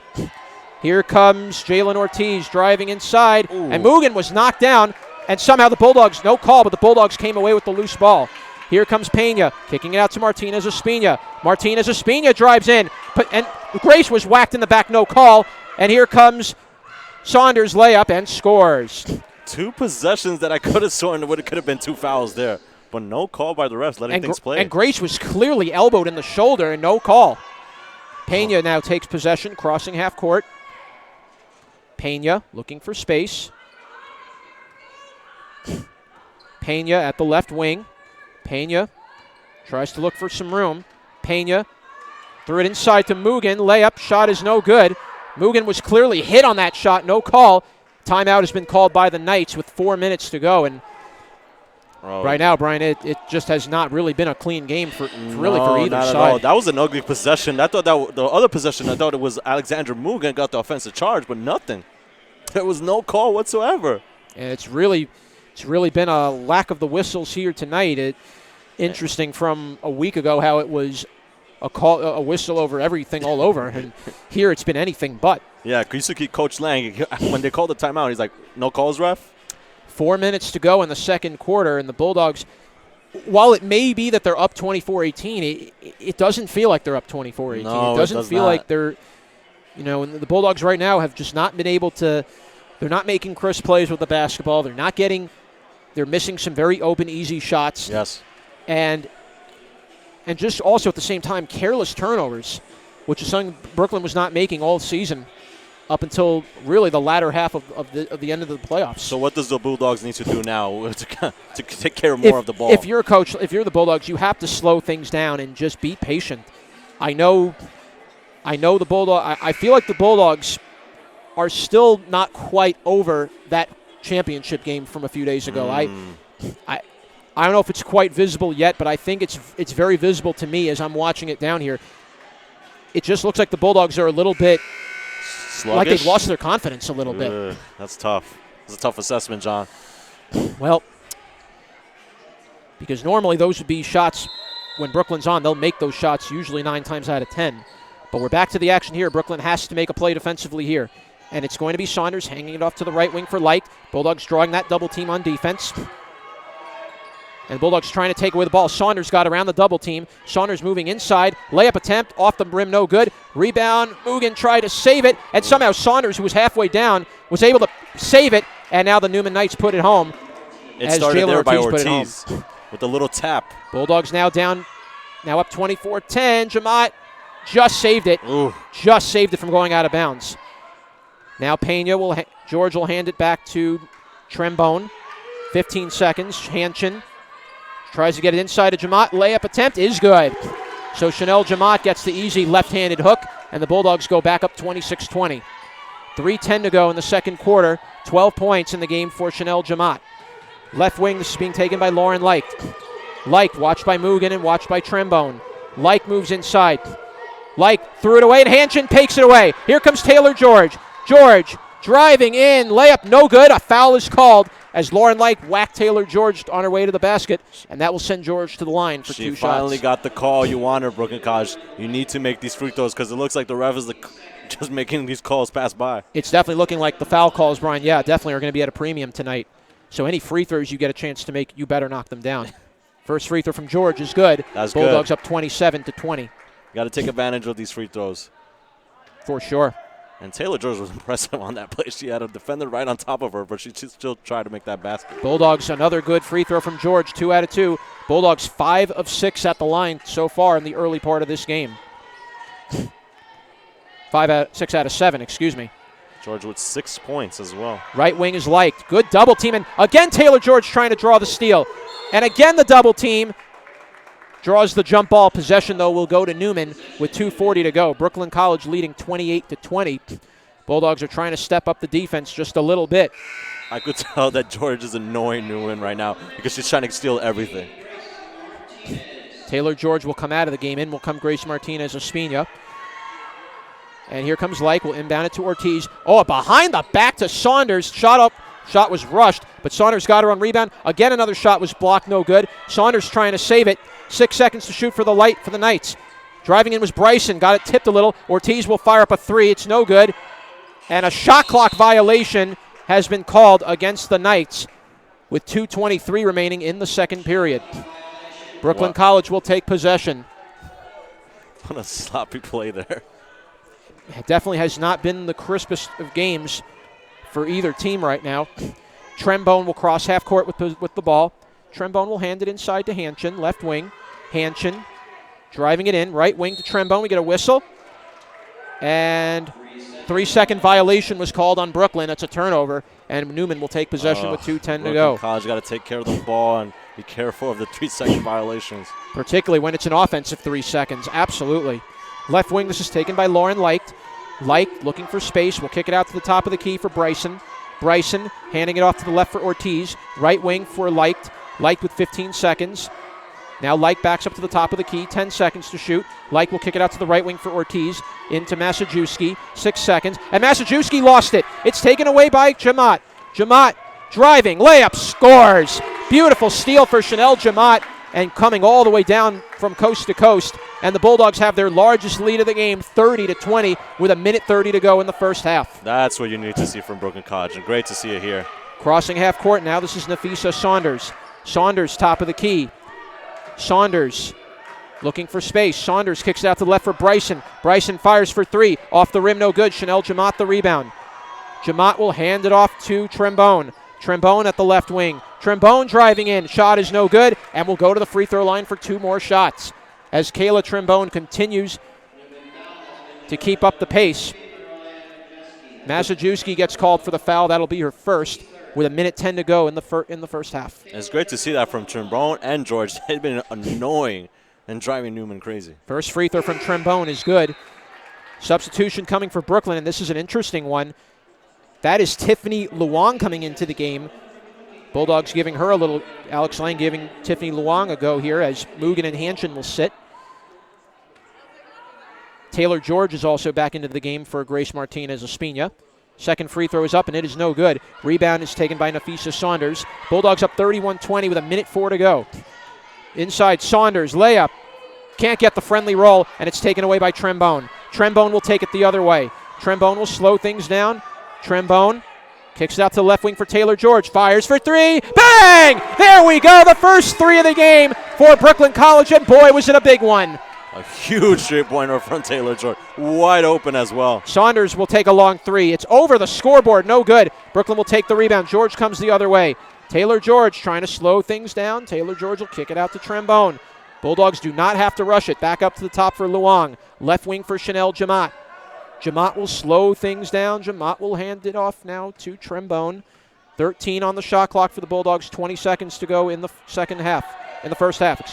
Here comes Jalen Ortiz driving inside, and Mugen was knocked down, and somehow the Bulldogs, no call, but the Bulldogs came away with the loose ball. Here comes Pena, kicking it out to Martinez Espina. Martinez Espina drives in, and Grace was whacked in the back, no call. And here comes Saunders layup and scores. 2 possessions that I could have sworn could have been 2 fouls there, but no call by the refs, letting things play. And Grace was clearly elbowed in the shoulder and no call. Pena now takes possession, crossing half court. Pena looking for space. Pena at the left wing. Pena tries to look for some room. Pena threw it inside to Mugen. Layup, shot is no good. Mugen was clearly hit on that shot, no call. Timeout has been called by the Knights with 4 minutes to go. And right now, Brian, it just has not really been a clean game for either not side. At all. That was an ugly possession. I thought that the other possession, I thought it was Alexander Mugen got the offensive charge, but nothing. There was no call whatsoever. And it's really been a lack of the whistles here tonight. Interesting from a week ago how it was a whistle over everything all over, and here it's been anything but. Yeah, Kuisuke, Coach Lang, when they called the timeout, he's like, no calls, ref? 4 minutes to go in the second quarter, and the Bulldogs, while it may be that they're up 24-18, it doesn't feel like they're up 24-18. No, it doesn't feel like they're, and the Bulldogs right now have just not been able to, they're not making crisp plays with the basketball. They're missing some very open, easy shots. Yes. And just also at the same time, careless turnovers, which is something Brooklyn was not making all season up until really the latter half of the end of the playoffs. So what does the Bulldogs need to do now to take care of more of the ball? If you're a coach, if you're the Bulldogs, you have to slow things down and just be patient. I know the Bulldog. I feel like the Bulldogs are still not quite over that championship game from a few days ago. I don't know if it's quite visible yet, but I think it's very visible to me as I'm watching it down here. It just looks like the Bulldogs are a little bit sluggish? Like they've lost their confidence a little bit. That's tough. That's a tough assessment, John. Well, because normally those would be shots when Brooklyn's on. They'll make those shots usually 9 times out of 10. But we're back to the action here. Brooklyn has to make a play defensively here. And it's going to be Saunders hanging it off to the right wing for Light. Bulldogs drawing that double team on defense. And Bulldogs trying to take away the ball. Saunders got around the double team. Saunders moving inside. Layup attempt off the rim, no good. Rebound. Mugen tried to save it. And somehow Saunders, who was halfway down, was able to save it. And now the Neumann Knights put it home. It started there by Ortiz with a little tap. Bulldogs now down, now up 24-10. Jamat just saved it. Ooh. Just saved it from going out of bounds. Now Pena George will hand it back to Trembone. 15 seconds. Hanchin tries to get it inside to Jamat. Layup attempt is good. So Chanel Jamat gets the easy left-handed hook, and the Bulldogs go back up 26-20. 3:10 to go in the second quarter. 12 points in the game for Chanel Jamat. Left wing, this is being taken by Lauren Leicht. Leicht watched by Mugen and watched by Trembone. Leicht moves inside. Leicht threw it away, and Hanchin takes it away. Here comes Taylor George. George driving in. Layup no good. A foul is called as Lauren Leicht whacked Taylor George on her way to the basket, and that will send George to the line for 2 shots. She finally got the call you wanted, Brooklyn College. You need to make these free throws because it looks like the ref is just making these calls pass by. It's definitely looking like the foul calls, Brian, definitely are going to be at a premium tonight. So any free throws you get a chance to make, you better knock them down. First free throw from George is good. That's Bulldogs good. up 27-20. Got to take advantage of these free throws. For sure. And Taylor George was impressive on that play. She had a defender right on top of her, but she still tried to make that basket. Bulldogs, another good free throw from George, 2 out of 2. Bulldogs 5 of 6 at the line so far in the early part of this game. 6 out of 7, excuse me. George with 6 points as well. Right wing is Liked. Good double team. And again, Taylor George trying to draw the steal. And again, the double team draws the jump ball. Possession, though, will go to Neumann with 2:40 to go. Brooklyn College leading 28-20. Bulldogs are trying to step up the defense just a little bit. I could tell that George is annoying Neumann right now because she's trying to steal everything. Taylor George will come out of the game. In will come Grace Martinez Espina. And here comes Like. Will inbound it to Ortiz. Oh, behind the back to Saunders. Shot was rushed, but Saunders got her on rebound. Again, another shot was blocked, no good. Saunders trying to save it. 6 seconds to shoot for the Knights. Driving in was Bryson. Got it tipped a little. Ortiz will fire up a 3. It's no good. And a shot clock violation has been called against the Knights with 2:23 remaining in the second period. Brooklyn College will take possession. What a sloppy play there. It definitely has not been the crispest of games for either team right now. Trembone will cross half court with the ball. Trembone will hand it inside to Hanchin, left wing. Hanchin driving it in, right wing to Trembone. We get a whistle. And 3-second violation was called on Brooklyn. That's a turnover. And Neumann will take possession with 2:10 to go. College got to take care of the ball and be careful of the 3-second violations. Particularly when it's an offensive 3 seconds. Absolutely. Left wing, this is taken by Lauren Leicht. Leicht looking for space. Will kick it out to the top of the key for Bryson. Bryson handing it off to the left for Ortiz. Right wing for Leicht. Leicht with 15 seconds. Now Leicht backs up to the top of the key. 10 seconds to shoot. Leicht will kick it out to the right wing for Ortiz. Into Massajuski. 6 seconds. And Massajuski lost it. It's taken away by Jamat. Jamat driving. Layup. Scores. Beautiful steal for Chanel Jamat. And coming all the way down from coast to coast. And the Bulldogs have their largest lead of the game, 30-20, with 1:30 to go in the first half. That's what you need to see from Brooklyn College, and great to see it here. Crossing half court now, this is Nafisa Saunders. Saunders, top of the key. Saunders looking for space. Saunders kicks it out to the left for Bryson. Bryson fires for three. Off the rim, no good. Chanel Jamat the rebound. Jamat will hand it off to Trembone. Trembone at the left wing. Trembone driving in. Shot is no good, and will go to the free throw line for 2 more shots. As Kayla Trembone continues to keep up the pace. Massajuski gets called for the foul. That'll be her first with 1:10 to go in the first half. It's great to see that from Trembone and George. They've been annoying and driving Neumann crazy. First free throw from Trembone is good. Substitution coming for Brooklyn, and this is an interesting one. That is Tiffany Luong coming into the game. Bulldogs giving her a little, Alex Lang giving Tiffany Luong a go here as Mugen and Hanchin will sit. Taylor George is also back into the game for Grace Martinez-Espina. Second free throw is up, and it is no good. Rebound is taken by Nafisa Saunders. Bulldogs up 31-20 with 1:04 to go. Inside, Saunders, layup. Can't get the friendly roll, and it's taken away by Trembone. Trembone will take it the other way. Trembone will slow things down. Trembone kicks it out to the left wing for Taylor George. Fires for three. Bang! There we go. The first three of the game for Brooklyn College, and boy, was it a big one. A huge three-pointer from Taylor George. Wide open as well. Saunders will take a long three. It's over the scoreboard. No good. Brooklyn will take the rebound. George comes the other way. Taylor George trying to slow things down. Taylor George will kick it out to Trembone. Bulldogs do not have to rush it. Back up to the top for Luong. Left wing for Chanel Jamat. Jamat will slow things down. Jamat will hand it off now to Trembone. 13 on the shot clock for the Bulldogs. 20 seconds to go in the first half.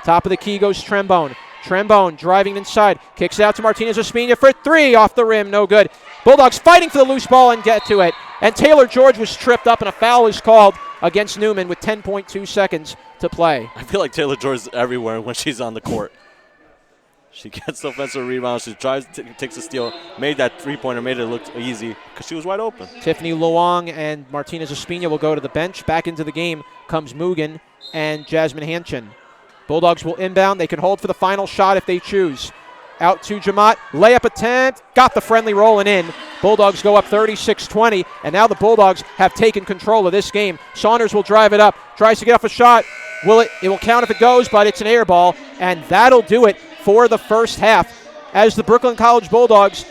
Top of the key goes Trembone. Trembone driving inside. Kicks it out to Martinez-Espina for three. Off the rim. No good. Bulldogs fighting for the loose ball and get to it. And Taylor George was tripped up, and a foul is called against Neumann with 10.2 seconds to play. I feel like Taylor George is everywhere when she's on the court. She gets the offensive rebound. She drives, takes a steal, made that three-pointer, made it look easy because she was wide open. Tiffany Luong and Martinez-Espina will go to the bench. Back into the game comes Mugen and Jasmine Hanchin. Bulldogs will inbound. They can hold for the final shot if they choose. Out to Jamat. Layup attempt. Got the friendly roll and in. Bulldogs go up 36-20, and now the Bulldogs have taken control of this game. Saunders will drive it up. Tries to get off a shot. It will count if it goes, but it's an air ball, and that'll do it for the first half. As the Brooklyn College Bulldogs,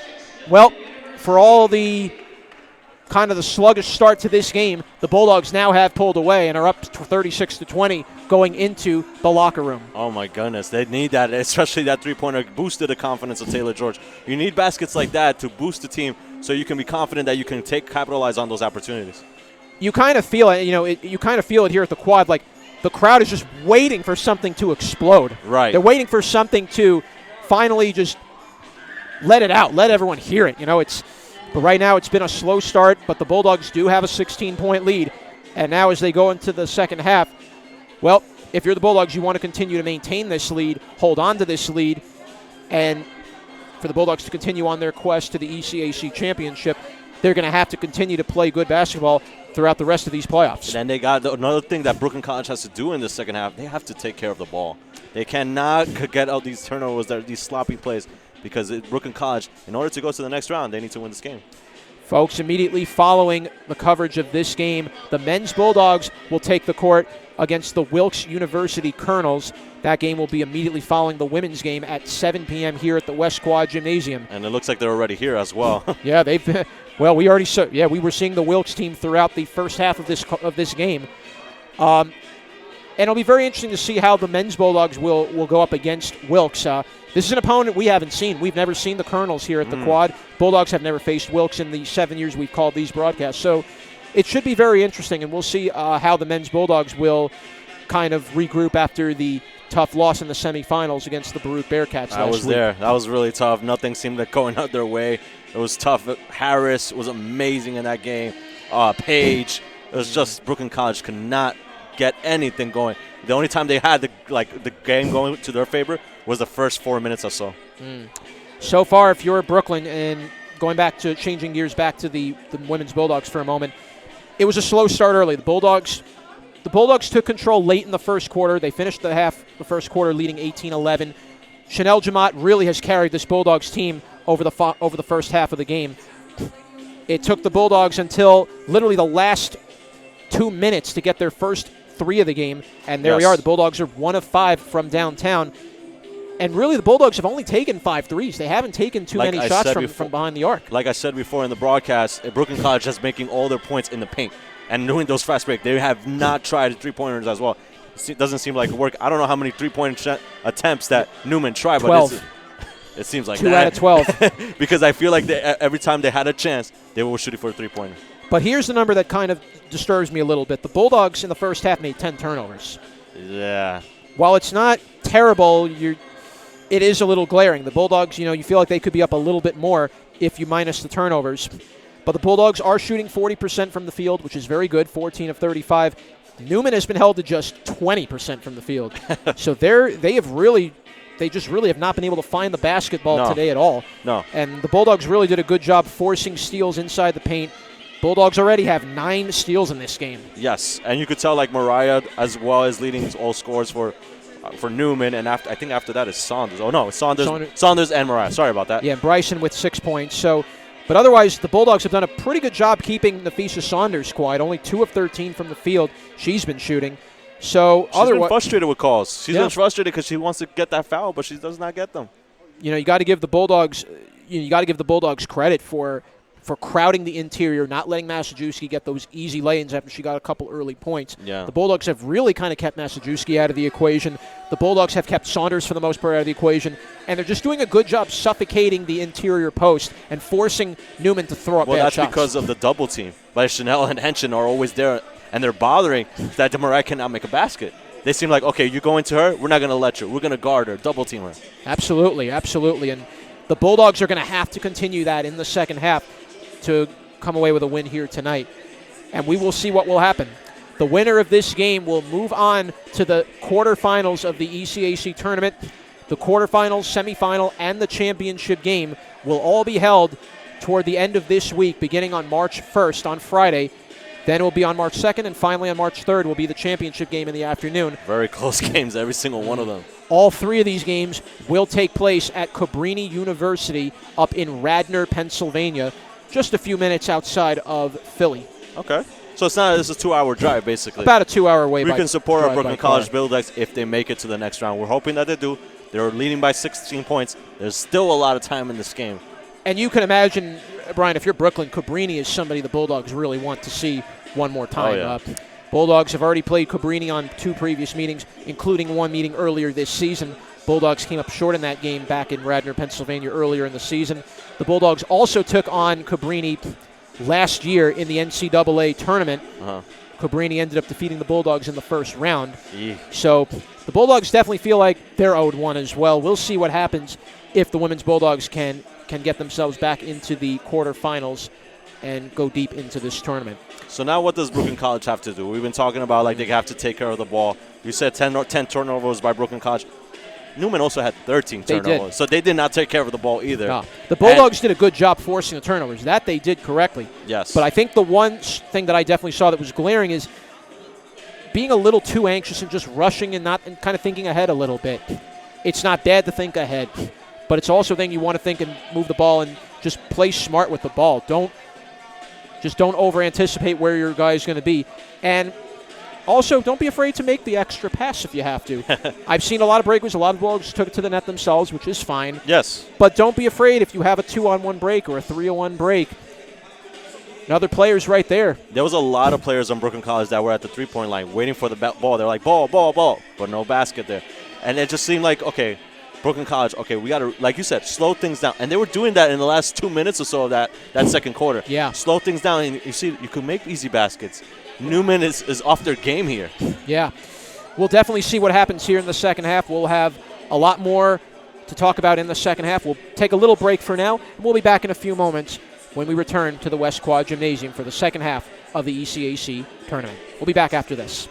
well, for all the kind of the sluggish start to this game, the Bulldogs now have pulled away and are up 36-20 going into the locker room. Oh my goodness, they need that, especially that three-pointer boosted the confidence of Taylor George. You need baskets like that to boost the team so you can be confident that you can capitalize on those opportunities. You kind of feel it, you kind of feel it here at the Quad, like the crowd is just waiting for something to explode. Right. They're waiting for something to finally just let it out, let everyone hear it. But right now it's been a slow start, but the Bulldogs do have a 16-point lead. And now as they go into the second half, well, if you're the Bulldogs, you want to continue to maintain this lead, hold on to this lead, and for the Bulldogs to continue on their quest to the ECAC championship, they're going to have to continue to play good basketball throughout the rest of these playoffs. And then they got another thing that Brooklyn College has to do in the second half. They have to take care of the ball. They cannot get out these turnovers, these sloppy plays, because Brooklyn College, in order to go to the next round, they need to win this game. Folks, immediately following the coverage of this game, the men's Bulldogs will take the court against the Wilkes University Colonels. That game will be immediately following the women's game at 7 p.m. here at the West Quad Gymnasium. And it looks like they're already here as well. Yeah, they've been, well, we already saw, yeah, we were seeing the Wilkes team throughout the first half of this game. And it'll be very interesting to see how the men's Bulldogs will go up against Wilkes. This is an opponent we haven't seen. We've never seen the Colonels here at the Quad. Bulldogs have never faced Wilkes in the 7 years we've called these broadcasts. So it should be very interesting, and we'll see how the men's Bulldogs will kind of regroup after the tough loss in the semifinals against the Baruch Bearcats last week. I was there. That was really tough. Nothing seemed like going out their way. It was tough. Harris was amazing in that game. Page. It was just Brooklyn College could not get anything going. The only time they had the game going to their favor was the first 4 minutes or so. So far, if you're Brooklyn, and going back to changing gears back to the women's Bulldogs for a moment, it was a slow start early. The Bulldogs took control late in the first quarter. They finished the first quarter leading 18-11. Chanel Jamat really has carried this Bulldogs team over the first half of the game. It took the Bulldogs until literally the last 2 minutes to get their first three of the game, and there we are. The Bulldogs are 1 of 5 from downtown. And really, the Bulldogs have only taken 5 threes. They haven't taken too many shots from behind the arc. Like I said before in the broadcast, Brooklyn College is making all their points in the paint and doing those fast break. They have not tried three-pointers as well. It doesn't seem like it work. I don't know how many three-point attempts that Neumann tried, 12. But it seems like 2 out of 12. Because I feel like every time they had a chance, they were shooting for a three-pointer. But here's the number that kind of disturbs me a little bit. The Bulldogs in the first half made 10 turnovers. Yeah. While it's not terrible, it is a little glaring. The Bulldogs, you feel like they could be up a little bit more if you minus the turnovers. But the Bulldogs are shooting 40% from the field, which is very good, 14 of 35. Neumann has been held to just 20% from the field. So they just really have not been able to find the basketball today at all. No. And the Bulldogs really did a good job forcing steals inside the paint. Bulldogs already have 9 steals in this game. Yes, and you could tell like Mariah as well as leading all scores for Neumann, and I think after that is Saunders. Oh no, it's Saunders and Mariah. Sorry about that. Yeah, Bryson with 6 points. But otherwise, the Bulldogs have done a pretty good job keeping Nafisa Saunders quiet. Only 2 of 13 from the field. She's been shooting. So she's been frustrated with calls. She's been frustrated because she wants to get that foul, but she does not get them. You got to give the Bulldogs. You got to give the Bulldogs credit for crowding the interior, not letting Massajuski get those easy lay-ins after she got a couple early points. Yeah. The Bulldogs have really kind of kept Massajuski out of the equation. The Bulldogs have kept Saunders, for the most part, out of the equation. And they're just doing a good job suffocating the interior post and forcing Neumann to throw up bad shots. Well, that's because of the double team. But Chanel and Henshin are always there, and they're bothering that Demarai cannot make a basket. They seem like, okay, you're going to her, we're not going to let you. We're going to guard her, double team her. Absolutely, absolutely. And the Bulldogs are going to have to continue that in the second half to come away with a win here tonight. And we will see what will happen. The winner of this game will move on to the quarterfinals of the ECAC tournament. The quarterfinals, semifinal, and the championship game will all be held toward the end of this week, beginning on March 1st on Friday. Then it will be on March 2nd, and finally on March 3rd will be the championship game in the afternoon. Very close games, every single one of them. All 3 of these games will take place at Cabrini University up in Radnor, Pennsylvania, just a few minutes outside of Philly. Okay. So it's a 2-hour drive, basically. About a 2-hour way. We can support our Brooklyn College Bulldogs if they make it to the next round. We're hoping that they do. They're leading by 16 points. There's still a lot of time in this game. And you can imagine, Brian, if you're Brooklyn, Cabrini is somebody the Bulldogs really want to see one more time. Oh, yeah. Bulldogs have already played Cabrini on 2 previous meetings, including one meeting earlier this season. Bulldogs came up short in that game back in Radnor, Pennsylvania earlier in the season. The Bulldogs also took on Cabrini last year in the NCAA tournament. Cabrini ended up defeating the Bulldogs in the first round. So the Bulldogs definitely feel like they're owed one as well. We'll see what happens if the women's Bulldogs can get themselves back into the quarterfinals and go deep into this tournament. So now what does Brooklyn College have to do? We've been talking about like they have to take care of the ball. You said 10 turnovers by Brooklyn College. Neumann also had 13 turnovers, so they did not take care of the ball either. No. The Bulldogs did a good job forcing the turnovers. That they did correctly. Yes. But I think the one thing that I definitely saw that was glaring is being a little too anxious and just rushing and kind of thinking ahead a little bit. It's not bad to think ahead, but it's also a thing you want to think and move the ball and just play smart with the ball. Don't Just don't over-anticipate where your guy's going to be. And also, don't be afraid to make the extra pass if you have to. I've seen a lot of breakaways. A lot of Bulldogs took it to the net themselves, which is fine. Yes. But don't be afraid if you have a 2-on-1 break or a 3-on-1 break. Another player's right there. There was a lot of players on Brooklyn College that were at the three-point line waiting for the ball. They're like, ball, ball, ball, but no basket there. And it just seemed like, okay, Brooklyn College, okay, we got to, like you said, slow things down. And they were doing that in the last 2 minutes or so of that second quarter. Yeah. Slow things down, and you see, you could make easy baskets. Neumann is off their game here. Yeah. We'll definitely see what happens here in the second half. We'll have a lot more to talk about in the second half. We'll take a little break for now, and we'll be back in a few moments when we return to the West Quad Gymnasium for the second half of the ECAC tournament. We'll be back after this.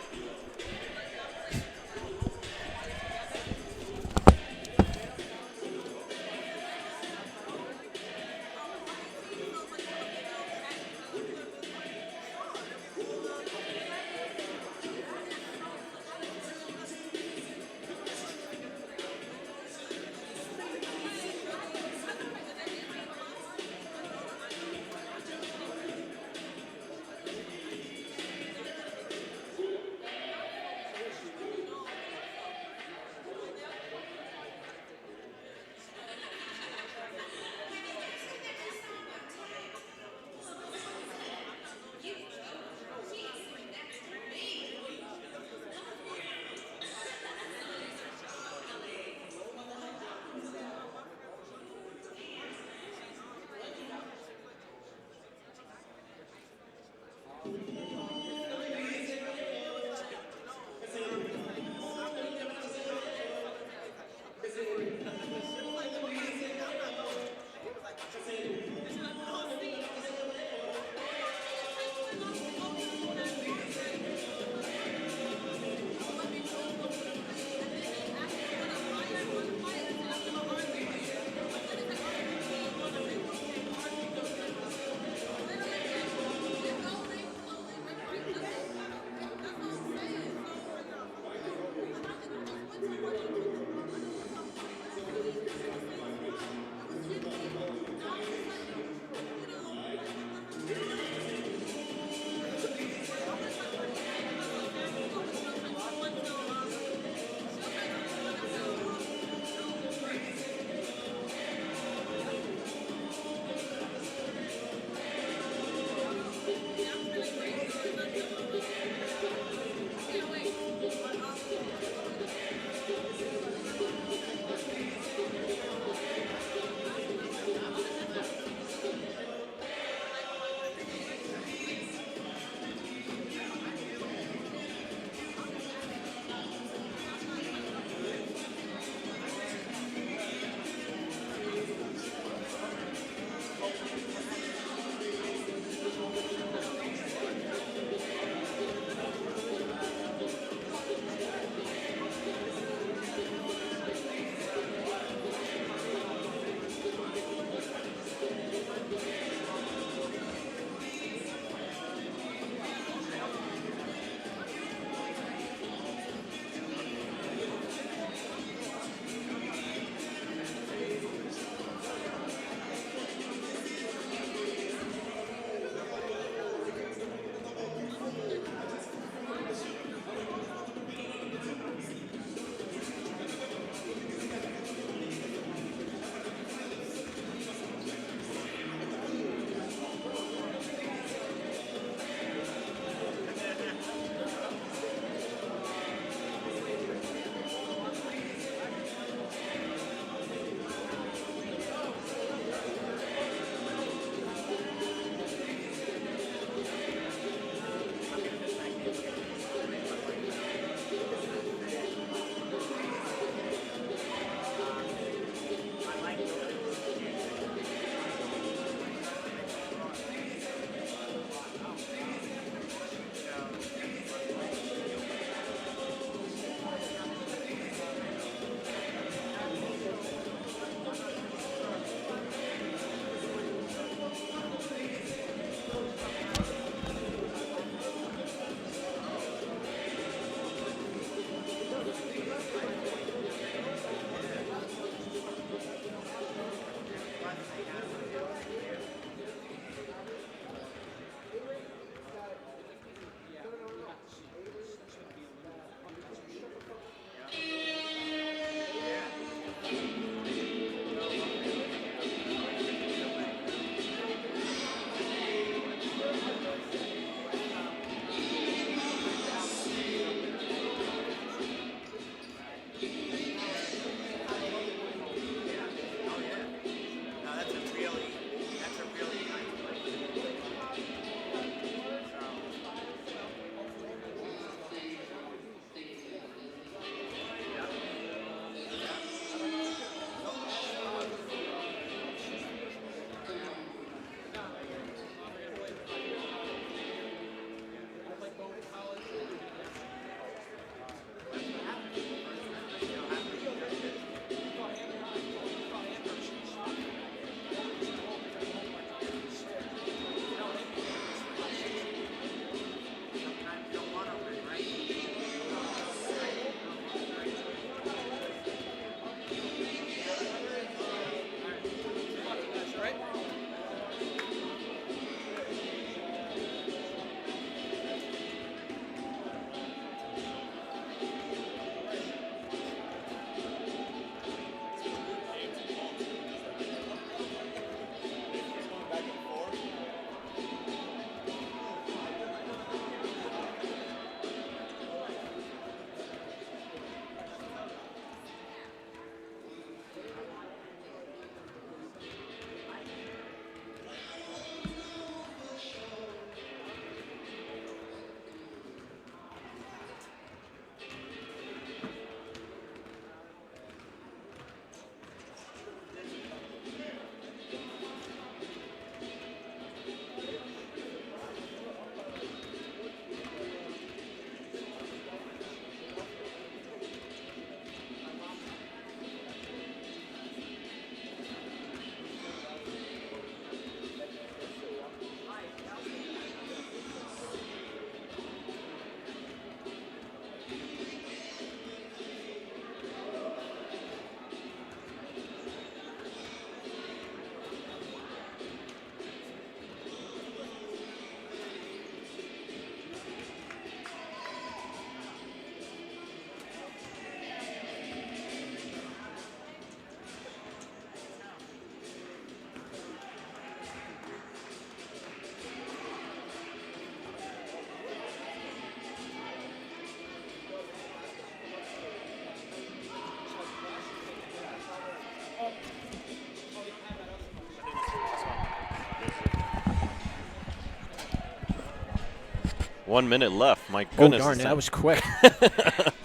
1 minute left. My Oh, goodness. darn, that was quick.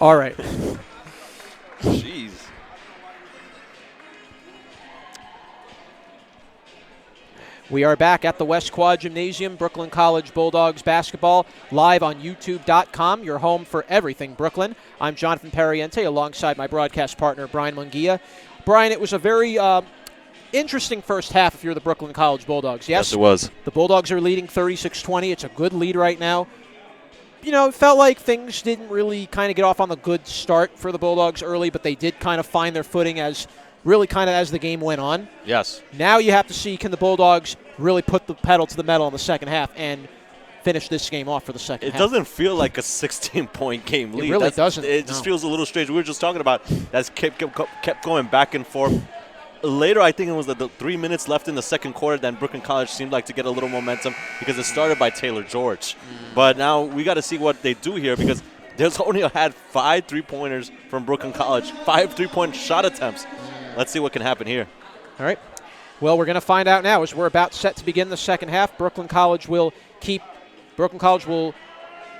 All right. Jeez. We are back at the West Quad Gymnasium, Brooklyn College Bulldogs basketball, live on YouTube.com, your home for everything Brooklyn. I'm Jonathan Perriente alongside my broadcast partner, Brian Munguia. Brian, it was a very interesting first half if you're the Brooklyn College Bulldogs. Yes, it was. The Bulldogs are leading 36-20. It's a good lead right now. You know, it felt like things didn't really kind of get off on the good start for the Bulldogs early, but they did kind of find their footing as the game went on. Yes. Now you have to see, can the Bulldogs really put the pedal to the metal in the second half and finish this game off for the second half? It doesn't feel like a 16-point game lead. It really doesn't. It just feels a little strange. We were just talking about that kept going back and forth. Later, I think it was the 3 minutes left in the second quarter, then Brooklyn College seemed like to get a little momentum because it started by Taylor George. But now we got to see what they do here because there's only had 5 3-pointers from Brooklyn College, 5 3-point shot attempts. Let's see what can happen here. All right. Well, we're going to find out now as we're about set to begin the second half. Brooklyn College will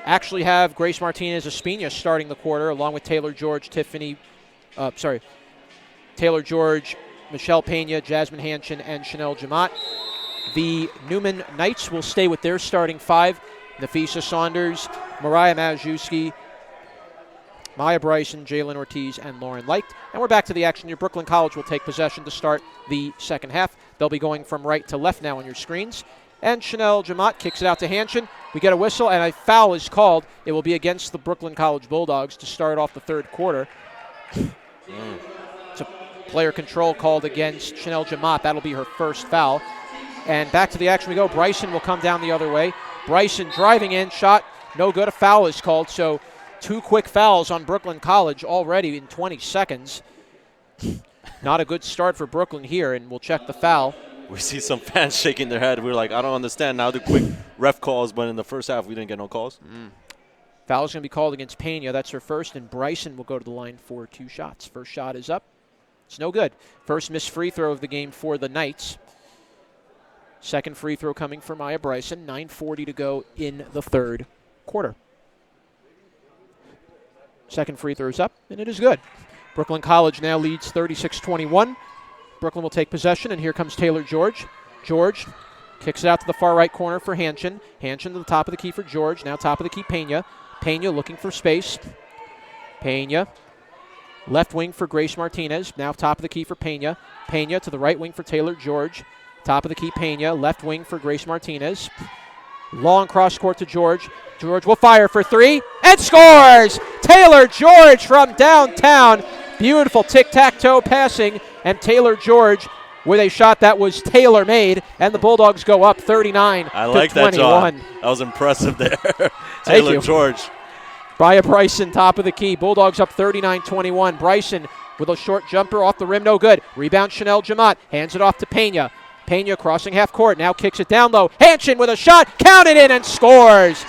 actually have Grace Martinez-Espina starting the quarter along with Taylor George, Michelle Pena, Jasmine Hanchin, and Chanel Jamat. The Neumann Knights will stay with their starting 5. Nafisa Saunders, Mariah Majewski, Maya Bryson, Jalen Ortiz, and Lauren Leicht. And we're back to the action here. Brooklyn College will take possession to start the second half. They'll be going from right to left now on your screens. And Chanel Jamat kicks it out to Hanchin. We get a whistle, and a foul is called. It will be against the Brooklyn College Bulldogs to start off the third quarter. It's a player control called against Chanel Jamat. That'll be her first foul. And back to the action we go. Bryson will come down the other way. Bryson driving in, shot, no good. A foul is called, so 2 quick fouls on Brooklyn College already in 20 seconds. Not a good start for Brooklyn here, and we'll check the foul. We see some fans shaking their head. We're like, I don't understand now the quick ref calls, but in the first half we didn't get no calls. Foul is going to be called against Pena. That's her first, and Bryson will go to the line for 2 shots. First shot is up. It's no good. First missed free throw of the game for the Knights. Second free throw coming for Maya Bryson. 9:40 to go in the third quarter. Second free throw is up, and it is good. Brooklyn College now leads 36-21. Brooklyn will take possession, and here comes Taylor George. George kicks it out to the far right corner for Hanchin. Hanchin to the top of the key for George. Now top of the key, Pena. Pena looking for space. Pena. Left wing for Grace Martinez. Now top of the key for Pena. Pena to the right wing for Taylor George. Top of the key, Pena. Left wing for Grace Martinez. Long cross court to George. George will fire for 3 and scores! Taylor George from downtown. Beautiful tic-tac-toe passing, and Taylor George with a shot that was tailor-made, and the Bulldogs go up 39-21. I like that, John. That was impressive there. Taylor George. Maya Bryson, top of the key. Bulldogs up 39-21. Bryson with a short jumper off the rim, no good. Rebound Chanel Jamat, hands it off to Pena. Pena crossing half court, now kicks it down low. Hanchin with a shot, counted in and scores.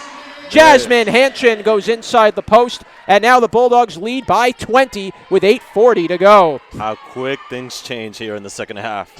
Jasmine Hanchin goes inside the post, and now the Bulldogs lead by 20 with 8:40 to go. How quick things change here in the second half.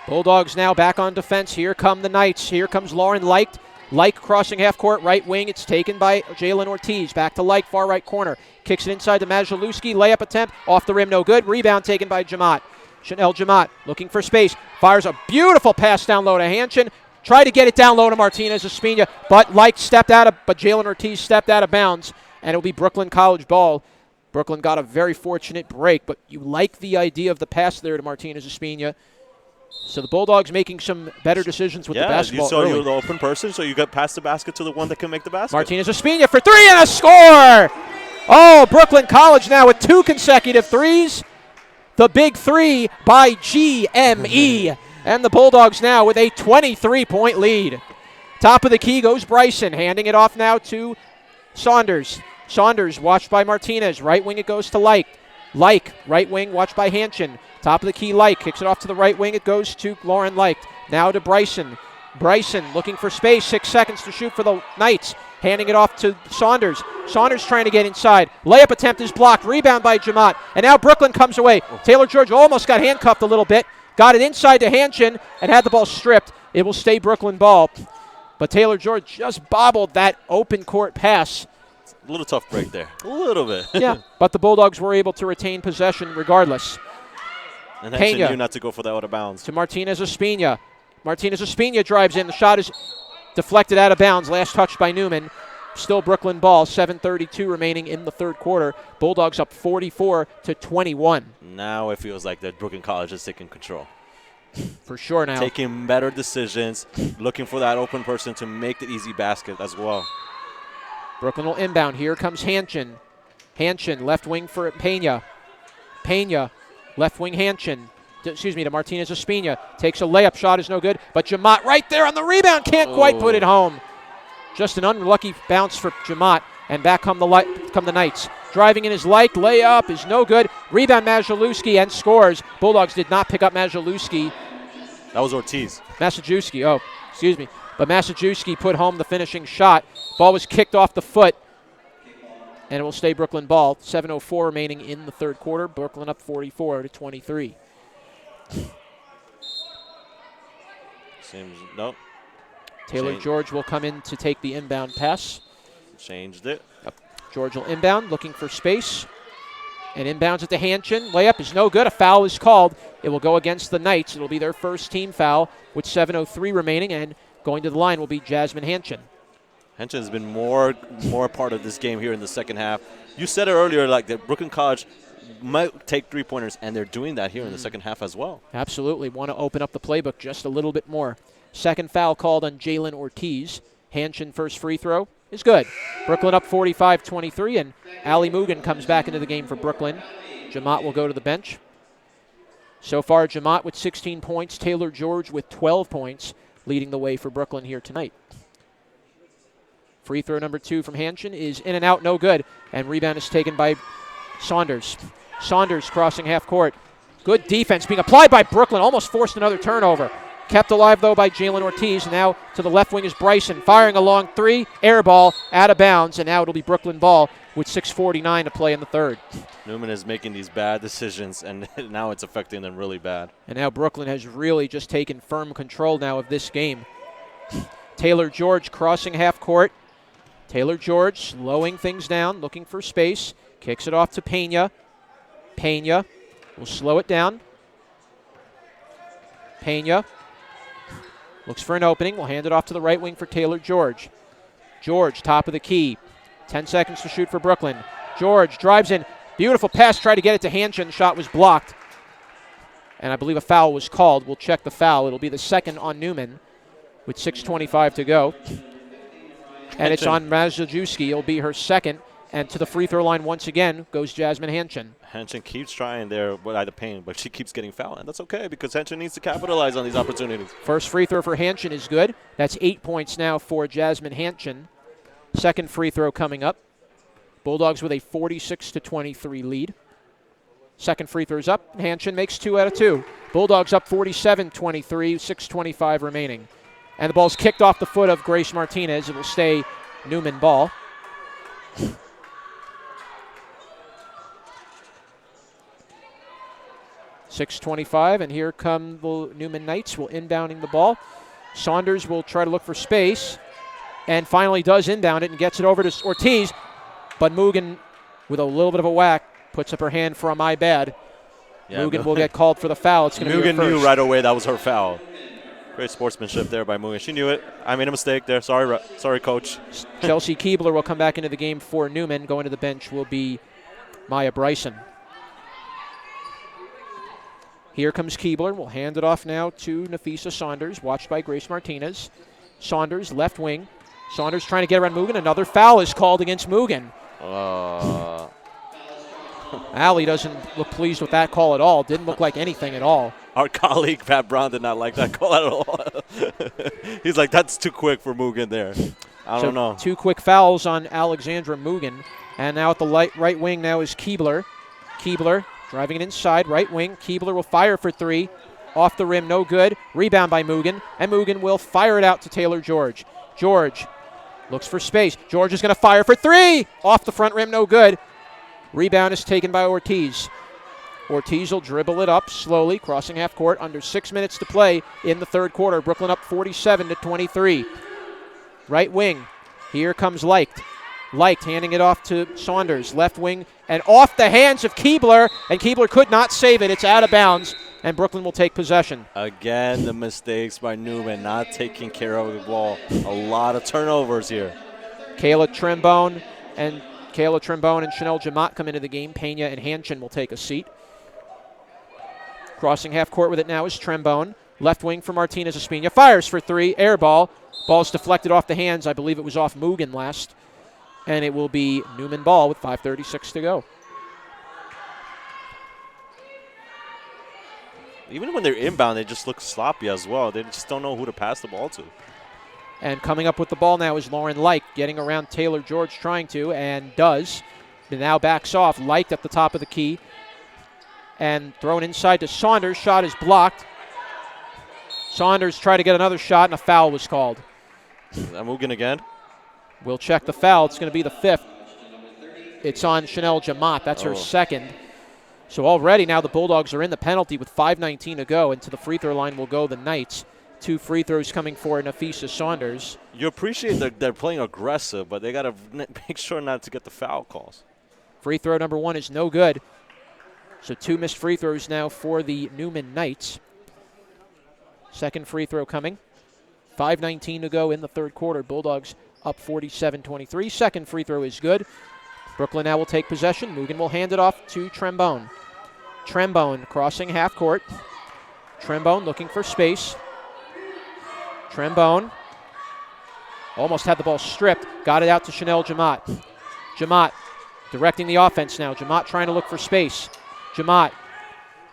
Bulldogs now back on defense. Here come the Knights. Here comes Lauren Leicht. Leicht crossing half court, right wing. It's taken by Jalen Ortiz. Back to Leicht, far right corner. Kicks it inside to Majewski. Layup attempt, off the rim, no good. Rebound taken by Jamat. Chanel Jamat looking for space. Fires a beautiful pass down low to Hanchin. Tried to get it down low to Martinez-Espina, but Jalen Ortiz stepped out of bounds, and it'll be Brooklyn College ball. Brooklyn got a very fortunate break, but you like the idea of the pass there to Martinez-Espina. So the Bulldogs making some better decisions with the basketball early. You're the open person, so you got past the basket to the one that can make the basket. Martinez-Espina for 3 and a score! Oh, Brooklyn College now with 2 consecutive threes. The big 3 by GME. And the Bulldogs now with a 23-point lead. Top of the key goes Bryson, handing it off now to Saunders. Saunders watched by Martinez. Right wing it goes to Leicht. Leicht, right wing watched by Hanchin. Top of the key, Leicht kicks it off to the right wing. It goes to Lauren Leicht. Now to Bryson. Bryson looking for space. 6 seconds to shoot for the Knights. Handing it off to Saunders. Saunders trying to get inside. Layup attempt is blocked. Rebound by Jamat. And now Brooklyn comes away. Taylor George almost got handcuffed a little bit. Got it inside to Hanchin and had the ball stripped. It will stay Brooklyn ball. But Taylor George just bobbled that open court pass. A little tough break there. A little bit. Yeah, but the Bulldogs were able to retain possession regardless. And Henson knew not to go for that out of bounds. To Martinez Espina. Martinez Espina drives in. The shot is deflected out of bounds. Last touch by Neumann. Still Brooklyn ball. 7:32 remaining in the third quarter. Bulldogs up 44-21. Now it feels like that Brooklyn College is taking control. For sure now. Taking better decisions, looking for that open person to make the easy basket as well. Brooklyn will inbound. Here comes Hanchin. Hanchin, left wing for Pena. Pena, left wing Hanchin. To Martinez Espina. Takes a layup. Shot is no good. But Jamat right there on the rebound. Can't quite put it home. Just an unlucky bounce for Jamat. And back come the Knights. Driving in his layup is no good. Rebound Majalewski and scores. Bulldogs did not pick up Majalewski. That was Ortiz. Massajuski, excuse me. But Massajuski put home the finishing shot. Ball was kicked off the foot. And it will stay Brooklyn ball. 7:04 remaining in the third quarter. Brooklyn up 44-23. Nope. Taylor George will come in to take the inbound pass. Changed it. George will inbound, looking for space. And inbounds at the Hanchin. Layup is no good. A foul is called. It will go against the Knights. It will be their first team foul with 7:03 remaining. And going to the line will be Jasmine Hanchin. Hanchin has been more part of this game here in the second half. You said it earlier, like that Brooklyn College might take three-pointers, and they're doing that here in the second half as well. Absolutely. Want to open up the playbook just a little bit more. Second foul called on Jalen Ortiz. Hanchin first free throw is good. Brooklyn up 45-23, and Ali Mugen comes back into the game for Brooklyn. Jamat will go to the bench. So far, Jamat with 16 points, Taylor George with 12 points, leading the way for Brooklyn here tonight. Free throw number 2 from Hanchin is in and out, no good. And rebound is taken by Saunders. Saunders crossing half court. Good defense being applied by Brooklyn. Almost forced another turnover. Kept alive, though, by Jalen Ortiz. Now to the left wing is Bryson. Firing a long three. Air ball out of bounds. And now it'll be Brooklyn ball with 6:49 to play in the third. Neumann is making these bad decisions, and now it's affecting them really bad. And now Brooklyn has really just taken firm control now of this game. Taylor George crossing half court. Taylor George slowing things down, looking for space. Kicks it off to Pena. Pena will slow it down. Pena looks for an opening. We'll hand it off to the right wing for Taylor George. George, top of the key. 10 seconds to shoot for Brooklyn. George drives in. Beautiful pass. Tried to get it to Hanchin. Shot was blocked. And I believe a foul was called. We'll check the foul. It'll be the second on Neumann with 6:25 to go. And it's on Mazdrzewski. It'll be her second. And to the free throw line once again goes Jasmine Hanchin. Hanchin keeps trying there by the paint, but she keeps getting fouled. And that's okay because Hanchin needs to capitalize on these opportunities. First free throw for Hanchin is good. That's 8 points now for Jasmine Hanchin. Second free throw coming up. Bulldogs with a 46-23 lead. Second free throw's up. Hanchin makes 2 out of 2. Bulldogs up 47-23, 6:25 remaining. And the ball's kicked off the foot of Grace Martinez. It will stay Neumann ball. .625, and here come the Neumann Knights. Will inbounding the ball. Saunders will try to look for space, and finally does inbound it and gets it over to Ortiz. But Mugen, with a little bit of a whack, puts up her hand for a my bad. Yeah, Mugen will get called for the foul. It's going to be her first. Mugen knew right away that was her foul. Great sportsmanship there by Mugen. She knew it. I made a mistake there. Sorry, coach. Chelsea Keebler will come back into the game for Neumann. Going to the bench will be Maya Bryson. Here comes Keebler. We'll hand it off now to Nafisa Saunders, watched by Grace Martinez. Saunders, left wing. Saunders trying to get around Mugen. Another foul is called against Mugen. Allie doesn't look pleased with that call at all. Didn't look like anything at all. Our colleague, Pat Brown, did not like that call at all. He's like, that's too quick for Mugen there. I don't know. 2 quick fouls on Alexandra Mugen. And now at the right wing now is Keebler. Keebler driving it inside, right wing. Keebler will fire for 3. Off the rim, no good. Rebound by Mugen. And Mugen will fire it out to Taylor George. George looks for space. George is going to fire for 3. Off the front rim, no good. Rebound is taken by Ortiz. Ortiz will dribble it up slowly, crossing half court. Under 6 minutes to play in the third quarter. Brooklyn up 47-23. Right wing. Here comes Leicht. Leicht handing it off to Saunders. Left wing and off the hands of Keebler. And Keebler could not save it. It's out of bounds. And Brooklyn will take possession. Again, the mistakes by Neumann, not taking care of the ball. A lot of turnovers here. Kayla Trembone and Chanel Jamat come into the game. Pena and Hanchin will take a seat. Crossing half court with it now is Trembone. Left wing for Martinez Espina. Fires for three. Air ball. Ball's deflected off the hands. I believe it was off Mugen last. And it will be Neumann ball with 5:36 to go. Even when they're inbound, they just look sloppy as well. They just don't know who to pass the ball to. And coming up with the ball now is Lauren Leicht, getting around Taylor George, trying to, and does. But now backs off. Leicht at the top of the key. And thrown inside to Saunders. Shot is blocked. Saunders tried to get another shot, and a foul was called. Is that Mugen again? We'll check the foul. It's going to be the fifth. It's on Chanel Jamat. That's her second. So already now the Bulldogs are in the penalty with 5:19 to go, and to the free throw line will go the Knights. 2 free throws coming for Nafisa Saunders. You appreciate that they're playing aggressive, but they got to make sure not to get the foul calls. Free throw number 1 is no good. So 2 missed free throws now for the Neumann Knights. Second free throw coming. 5:19 to go in the third quarter. Bulldogs up 47-23. Second free throw is good. Brooklyn now will take possession. Mugen will hand it off to Trembone. Trembone crossing half court. Trembone looking for space. Trembone almost had the ball stripped. Got it out to Chanel Jamat. Jamat directing the offense now. Jamat trying to look for space. Jamat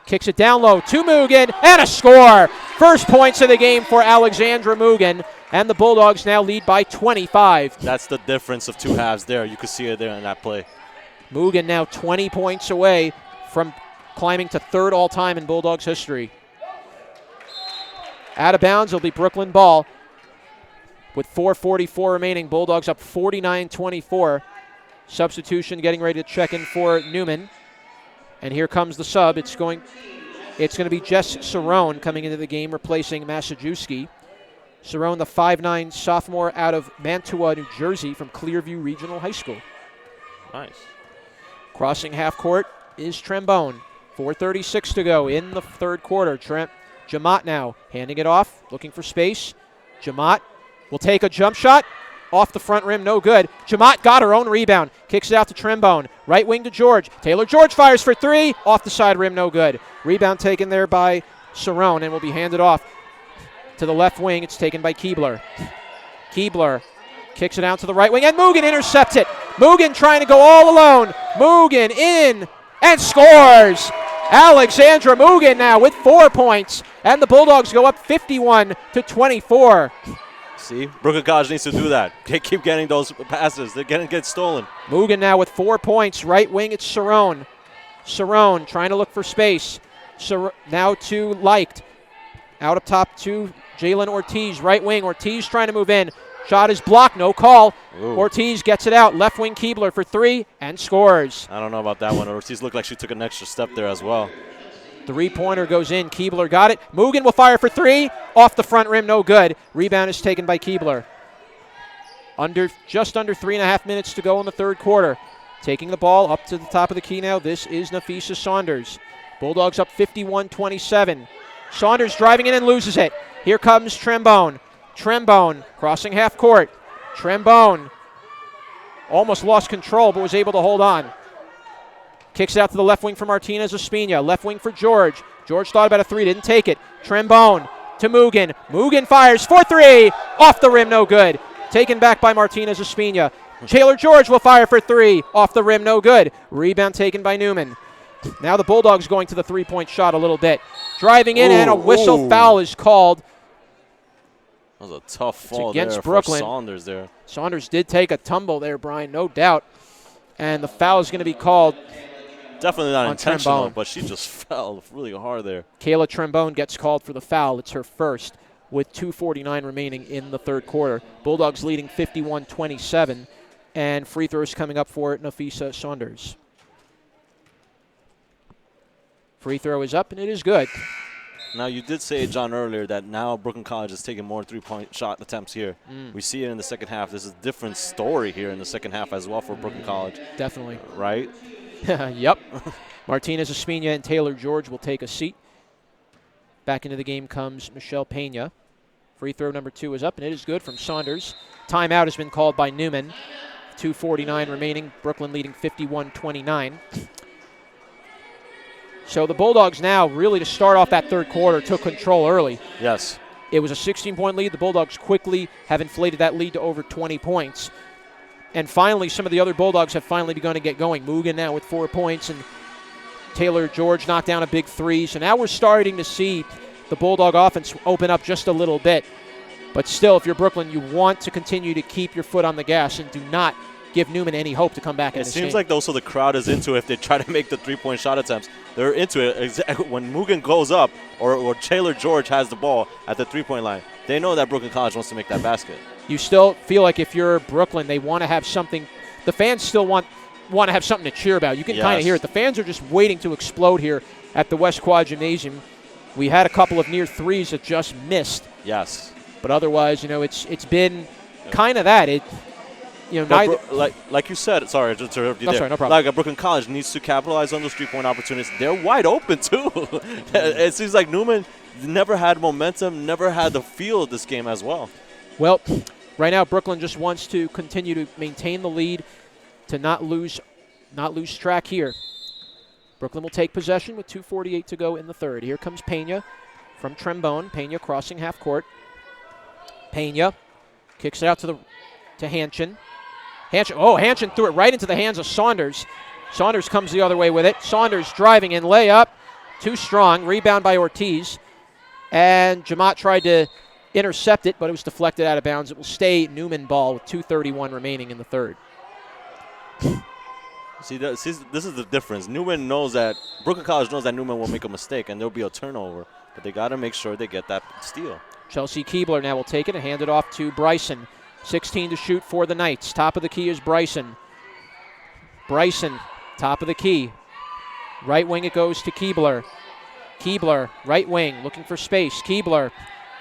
kicks it down low to Mugen, and a score! First points of the game for Alexandra Mugen, and the Bulldogs now lead by 25. That's the difference of 2 halves there. You can see it there in that play. Mugen now 20 points away from climbing to third all-time in Bulldogs history. Out of bounds will be Brooklyn ball. With 4:44 remaining, Bulldogs up 49-24. Substitution getting ready to check in for Neumann. And here comes the sub. It's going to be Jess Cerrone coming into the game, replacing Massajuski. Cerrone, the 5'9" sophomore out of Mantua, New Jersey, from Clearview Regional High School. Nice. Crossing half court is Trembone. 4:36 to go in the third quarter. Jamat now handing it off, looking for space. Jamat will take a jump shot. Off the front rim, no good. Jamat got her own rebound. Kicks it out to Trembone. Right wing to George. Taylor George fires for 3. Off the side rim, no good. Rebound taken there by Cerrone and will be handed off to the left wing. It's taken by Keebler. Keebler kicks it out to the right wing, and Mugen intercepts it. Mugen trying to go all alone. Mugen in and scores. Alexandra Mugen now with 4 points, and the Bulldogs go up 51-24. See, Brooklyn College needs to do that. They keep getting those passes. They're going to get stolen. Mugen now with 4 points. Right wing, it's Cerrone. Cerrone trying to look for space. Now to Leicht. Out up top to Jalen Ortiz. Right wing, Ortiz trying to move in. Shot is blocked, no call. Ooh. Ortiz gets it out. Left wing Keebler for 3 and scores. I don't know about that one. Ortiz looked like she took an extra step there as well. 3-pointer goes in. Keebler got it. Mugen will fire for 3. Off the front rim, no good. Rebound is taken by Keebler. Just under 3.5 minutes to go in the third quarter. Taking the ball up to the top of the key now. This is Nafisa Saunders. Bulldogs up 51-27. Saunders driving in and loses it. Here comes Trembone. Trembone crossing half court. Trembone almost lost control but was able to hold on. Kicks out to the left wing for Martinez Espina. Left wing for George. George thought about a 3, didn't take it. Trembone to Mugen. Mugen fires for 3. Off the rim, no good. Taken back by Martinez Espina. Taylor George will fire for 3. Off the rim, no good. Rebound taken by Neumann. Now the Bulldogs going to the 3-point shot a little bit. Driving in, and a whistle foul is called. That was a tough fall against there Brooklyn. for Saunders there. Saunders did take a tumble there, Brian, no doubt. And the foul is going to be called. Definitely not intentional, Trembone. but she just fell really hard there. Kayla Trembone gets called for the foul. It's her first with 2:49 remaining in the third quarter. Bulldogs leading 51-27, and free throws coming up for Nafisa Saunders. Free throw is up, and it is good. Now, you did say, John, earlier that now Brooklyn College is taking more three-point shot attempts here. We see it in the second half. This is a different story here in the second half as well for Brooklyn College. Definitely. Right? Yep. Martinez, Espina, and Taylor George will take a seat. Back into the game comes Michelle Pena. Free throw number 2 is up, and it is good from Saunders. Timeout has been called by Neumann. 2:49 remaining. Brooklyn leading 51-29. So the Bulldogs now, really to start off that third quarter, took control early. Yes. It was a 16-point lead. The Bulldogs quickly have inflated that lead to over 20 points. And finally, some of the other Bulldogs have finally begun to get going. Mugen now with 4 points, and Taylor George knocked down a big 3. So now we're starting to see the Bulldog offense open up just a little bit. But still, if you're Brooklyn, you want to continue to keep your foot on the gas and do not give Neumann any hope to come back in this game. It seems like also the crowd is into it if they try to make the three-point shot attempts. They're into it. When Mugen goes up or Taylor George has the ball at the three-point line, they know that Brooklyn College wants to make that basket. You still feel like if you're Brooklyn, they want to have something. The fans still want to have something to cheer about. You can kind of hear it. The fans are just waiting to explode here at the West Quad Gymnasium. We had a couple of near threes that just missed. Yes. But otherwise, it's been kind of that. Like you said, sorry to interrupt you there. Sorry, no problem. Like Brooklyn College needs to capitalize on those three-point opportunities. They're wide open too. It seems like Neumann never had momentum, never had the feel of this game as well. Well, right now Brooklyn just wants to continue to maintain the lead, to not lose track here. Brooklyn will take possession with 2:48 to go in the third. Here comes Pena from Trembone. Pena crossing half court. Pena kicks it out to Hanchin. Hanchin threw it right into the hands of Saunders. Saunders comes the other way with it. Saunders driving in, layup, too strong. Rebound by Ortiz. And Jamaat tried to intercept it, but it was deflected out of bounds. It will stay Neumann ball with 2:31 remaining in the third. See, this is the difference. Neumann knows that Brooklyn College knows that Neumann will make a mistake and there'll be a turnover, but they got to make sure they get that steal. Chelsea Keebler now will take it and hand it off to Bryson. 16 to shoot for the Knights. Top of the key is Bryson. Bryson, top of the key. Right wing it goes to Keebler. Keebler, right wing, looking for space. Keebler,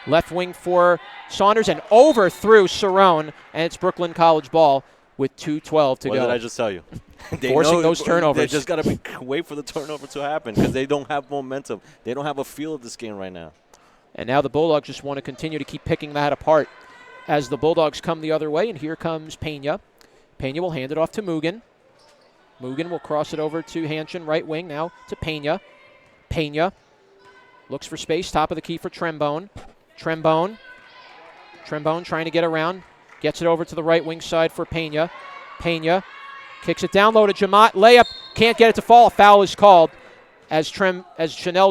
left wing for Saunders, and overthrew Cerrone, and it's Brooklyn College ball with 2:12 to go. What did I just tell you? Forcing those turnovers. They just got to wait for the turnover to happen because they don't have momentum. They don't have a feel of this game right now. And now the Bulldogs just want to continue to keep picking that apart as the Bulldogs come the other way, and here comes Pena. Pena will hand it off to Mugen. Mugen will cross it over to Hanchin, right wing, now to Pena. Pena looks for space, top of the key for Trembone. Trembone trying to get around, gets it over to the right wing side for Pena. Pena kicks it down low to Jamaat, layup, can't get it to fall. A foul is called as Chanel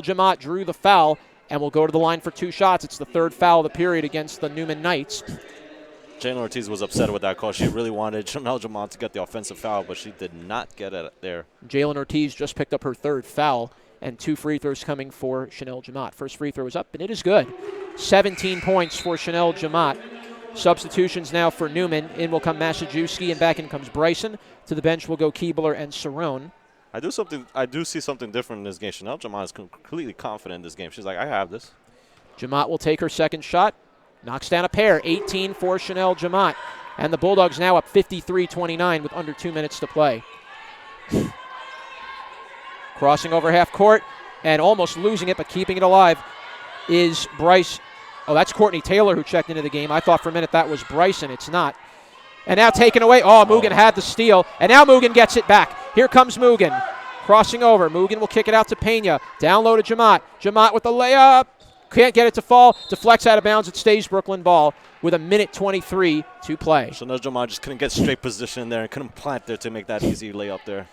Jamaat drew the foul and will go to the line for 2 shots. It's the third foul of the period against the Neumann Knights. Jalen Ortiz was upset with that call. She really wanted Chanel Jamaat to get the offensive foul, but she did not get it there. Jalen Ortiz just picked up her third foul, and 2 free throws coming for Chanel Jamaat. First free throw is up, and it is good. 17 points for Chanel Jamaat. Substitutions now for Neumann. In will come Masajewski, and back in comes Bryson. To the bench will go Keebler and Cerrone. I do see something different in this game. Chanel Jamaat is completely confident in this game. She's like, I have this. Jamaat will take her second shot. Knocks down a pair. 18 for Chanel Jamaat. And the Bulldogs now up 53-29 with under 2 minutes to play. Crossing over half court and almost losing it, but keeping it alive is Bryce. Oh, that's Courtney Taylor who checked into the game. I thought for a minute that was Bryson. It's not. And now taken away. Oh, Mugen had the steal. And now Mugen gets it back. Here comes Mugen. Crossing over. Mugen will kick it out to Pena. Down low to Jamaat. Jamaat with the layup. Can't get it to fall. Deflects out of bounds. It stays Brooklyn ball with 1:23 to play. Chanel Jamaat just couldn't get straight position there and couldn't plant there to make that easy layup there.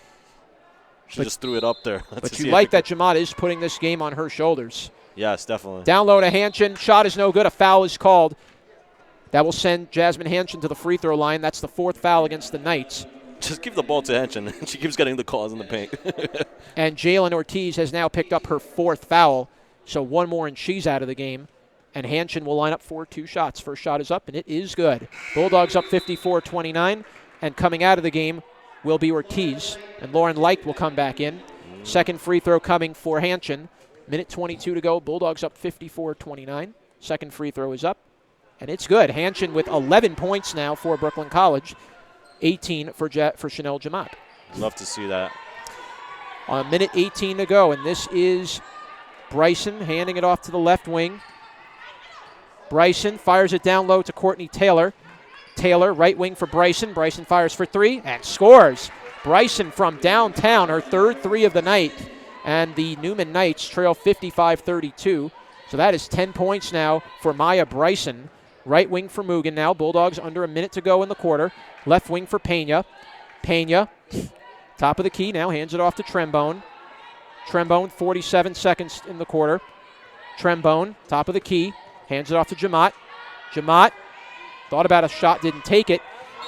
She just threw it up there. But you like that Jamaat is putting this game on her shoulders. Yes, definitely. Down low to Hanchin. Shot is no good. A foul is called. That will send Jasmine Hanchin to the free throw line. That's the 4th foul against the Knights. Just give the ball to Hanchin. She keeps getting the calls in the paint. And Jalen Ortiz has now picked up her 4th foul. So one more and she's out of the game. And Hanchin will line up for 2 shots. First shot is up, and it is good. Bulldogs up 54-29. And coming out of the game will be Ortiz. And Lauren Light will come back in. Second free throw coming for Hanchin. Minute 22 to go. Bulldogs up 54-29. Second free throw is up, and it's good. Hanchin with 11 points now for Brooklyn College, 18 for Chanel Jamat. Love to see that. Minute 18 to go, and this is Bryson handing it off to the left wing. Bryson fires it down low to Courtney Taylor. Taylor, right wing for Bryson. Bryson fires for three and scores. Bryson from downtown, her third three of the night. And the Neumann Knights trail 55-32. So that is 10 points now for Maya Bryson. Right wing for Mugen now. Bulldogs under a minute to go in the quarter. Left wing for Pena. Pena, top of the key now, hands it off to Trembone. Trembone, 47 seconds in the quarter. Trembone, top of the key, hands it off to Jamat. Jamat thought about a shot, didn't take it.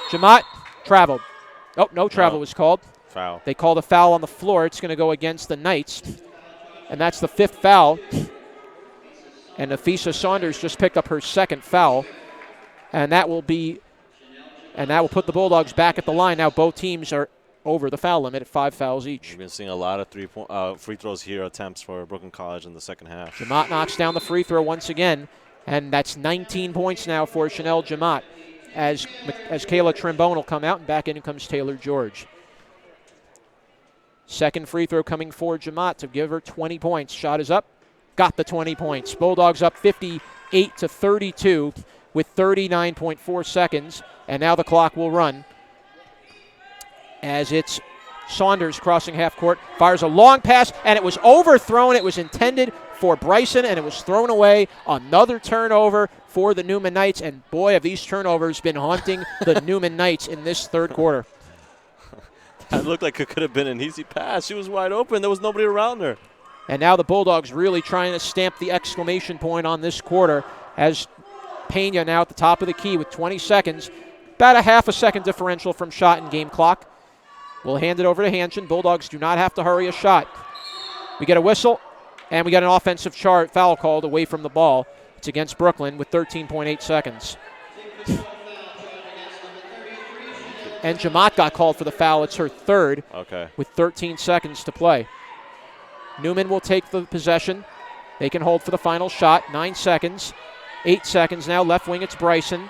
Jamat traveled. Oh, no travel was called. Foul. They called a foul on the floor. It's going to go against the Knights. And that's the fifth foul. And Nafisa Saunders just picked up her second foul. And that will put the Bulldogs back at the line. Now both teams are over the foul limit at 5 fouls each. We've been seeing a lot of free throws here, attempts for Brooklyn College in the second half. Jamat knocks down the free throw once again. And that's 19 points now for Chanel Jamat as Kayla Trembone will come out, and back in comes Taylor George. Second free throw coming for Jamat to give her 20 points. Shot is up. Got the 20 points. Bulldogs up 58-32 with 39.4 seconds. And now the clock will run as it's Saunders crossing half court. Fires a long pass, and it was overthrown. It was intended for Bryson, and it was thrown away. Another turnover for the Neumann Knights. And boy, have these turnovers been haunting the Neumann Knights in this third quarter. It looked like it could have been an easy pass. She was wide open. There was nobody around her. And now the Bulldogs really trying to stamp the exclamation point on this quarter as Pena now at the top of the key with 20 seconds. About a half a second differential from shot and game clock. We'll hand it over to Hanchin. Bulldogs do not have to hurry a shot. We get a whistle, and we got an offensive foul called away from the ball. It's against Brooklyn with 13.8 seconds. And Jamat got called for the foul. It's her third with 13 seconds to play. Neumann will take the possession. They can hold for the final shot. 9 seconds. 8 seconds now. Left wing, it's Bryson.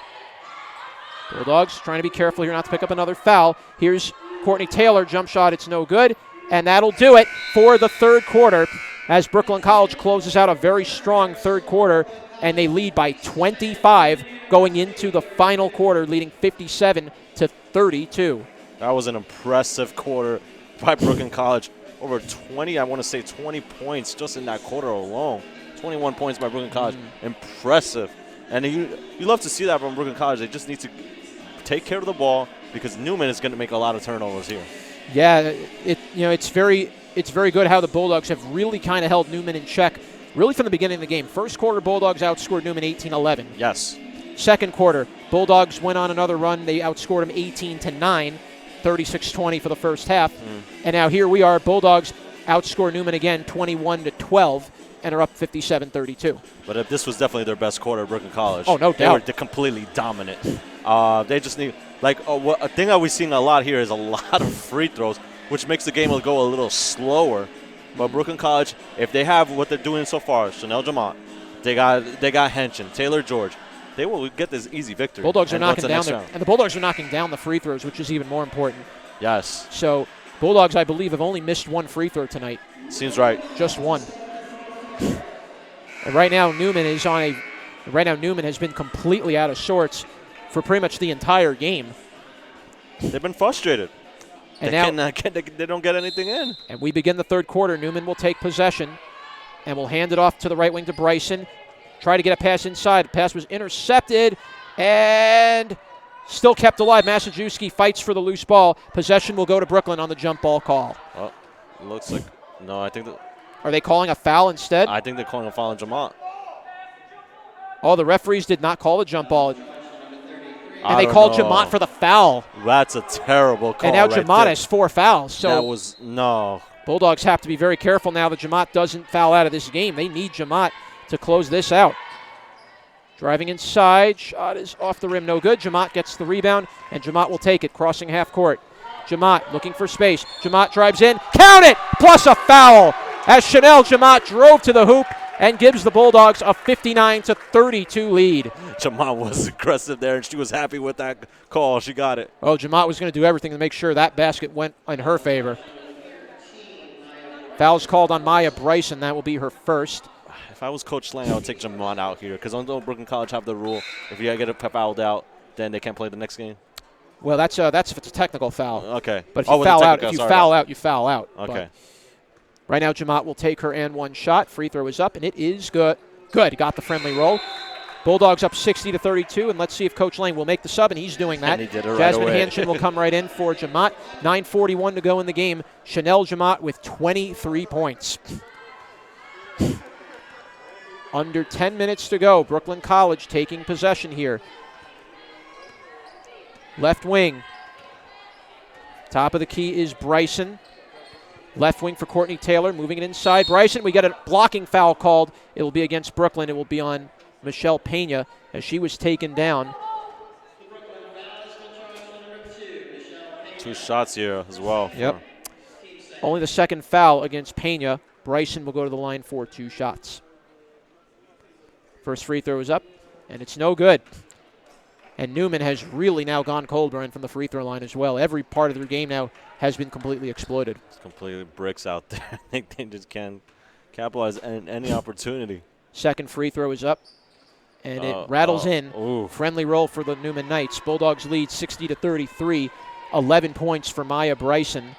Bulldogs trying to be careful here not to pick up another foul. Here's Courtney Taylor. Jump shot, it's no good. And that'll do it for the third quarter as Brooklyn College closes out a very strong third quarter, and they lead by 25 going into the final quarter, leading 57-32. That was an impressive quarter by Brooklyn College. Over 20, I want to say 20 points just in that quarter alone. 21 points by Brooklyn College. Impressive. And you love to see that from Brooklyn College. They just need to take care of the ball because Neumann is going to make a lot of turnovers here. Yeah, it's very good how the Bulldogs have really kind of held Neumann in check really from the beginning of the game. First quarter, Bulldogs outscored Neumann 18-11. Yes. Second quarter, Bulldogs went on another run. They outscored them 18-9, 36-20 for the first half. And now here we are, Bulldogs outscore Neumann again 21-12 and are up 57-32. But if this was definitely their best quarter, Brooklyn College. Oh, no doubt. They were completely dominant. They just need, a thing that we're seeing a lot here is a lot of free throws, which makes the game go a little slower. But Brooklyn College, if they have what they're doing so far, Chanel Jamat, they got Hanchin, Taylor George, they will get this easy victory. Bulldogs are knocking down and the Bulldogs are knocking down the free throws, which is even more important. Yes. So Bulldogs, I believe, have only missed one free throw tonight. Seems right. Just one. And right now Neumann has been completely out of sorts for pretty much the entire game. They've been frustrated. And they don't get anything in. And we begin the third quarter. Neumann will take possession and will hand it off to the right wing to Bryson. Try to get a pass inside. The pass was intercepted and still kept alive. Massajuski fights for the loose ball. Possession will go to Brooklyn on the jump ball call. Well, looks like no. I think are they calling a foul instead? I think they're calling a foul on Jamat. Oh, the referees did not call a jump ball. And they called Jamat for the foul. That's a terrible call. And now Jamat has 4 fouls. So that was no. Bulldogs have to be very careful now that Jamat doesn't foul out of this game. They need Jamat to close this out. Driving inside, shot is off the rim, no good. Jamat gets the rebound, and Jamat will take it, crossing half court. Jamat looking for space. Jamat drives in, count it, plus a foul. as Chanel Jamat drove to the hoop and gives the Bulldogs a 59-32 lead. Jamal was aggressive there, and she was happy with that call. She got it. Oh, Jamat was going to do everything to make sure that basket went in her favor. Foul's called on Maya Bryson. That will be her first. If I was Coach Lang, I would take Jamal out here because although Brooklyn College have the rule, if you get fouled out, then they can't play the next game. Well, that's if it's a technical foul. Okay. But if you foul out, you foul out. Okay. But right now, Jamat will take her and one shot. Free throw is up, and it is good. Good. Got the friendly roll. Bulldogs up 60-32, and let's see if Coach Lane will make the sub, and he's doing that. And he did it Jasmine right away. Hanshin will come right in for Jamat. 9:41 to go in the game. Chanel Jamat with 23 points. Under 10 minutes to go. Brooklyn College taking possession here. Left wing. Top of the key is Bryson. Left wing for Courtney Taylor, moving it inside. Bryson, we get a blocking foul called. It will be against Brooklyn. It will be on Michelle Pena as she was taken down. 2 shots here as well. Yep. Only the second foul against Pena. Bryson will go to the line for 2 shots. First free throw is up, and it's no good. And Neumann has really now gone cold, Brian, from the free throw line as well. Every part of their game now has been completely exploited. It's completely bricks out there. I think they just can't capitalize on any opportunity. Second free throw is up, and it rattles in. Ooh. Friendly roll for the Neumann Knights. Bulldogs lead 60-33. 11 points for Maya Bryson.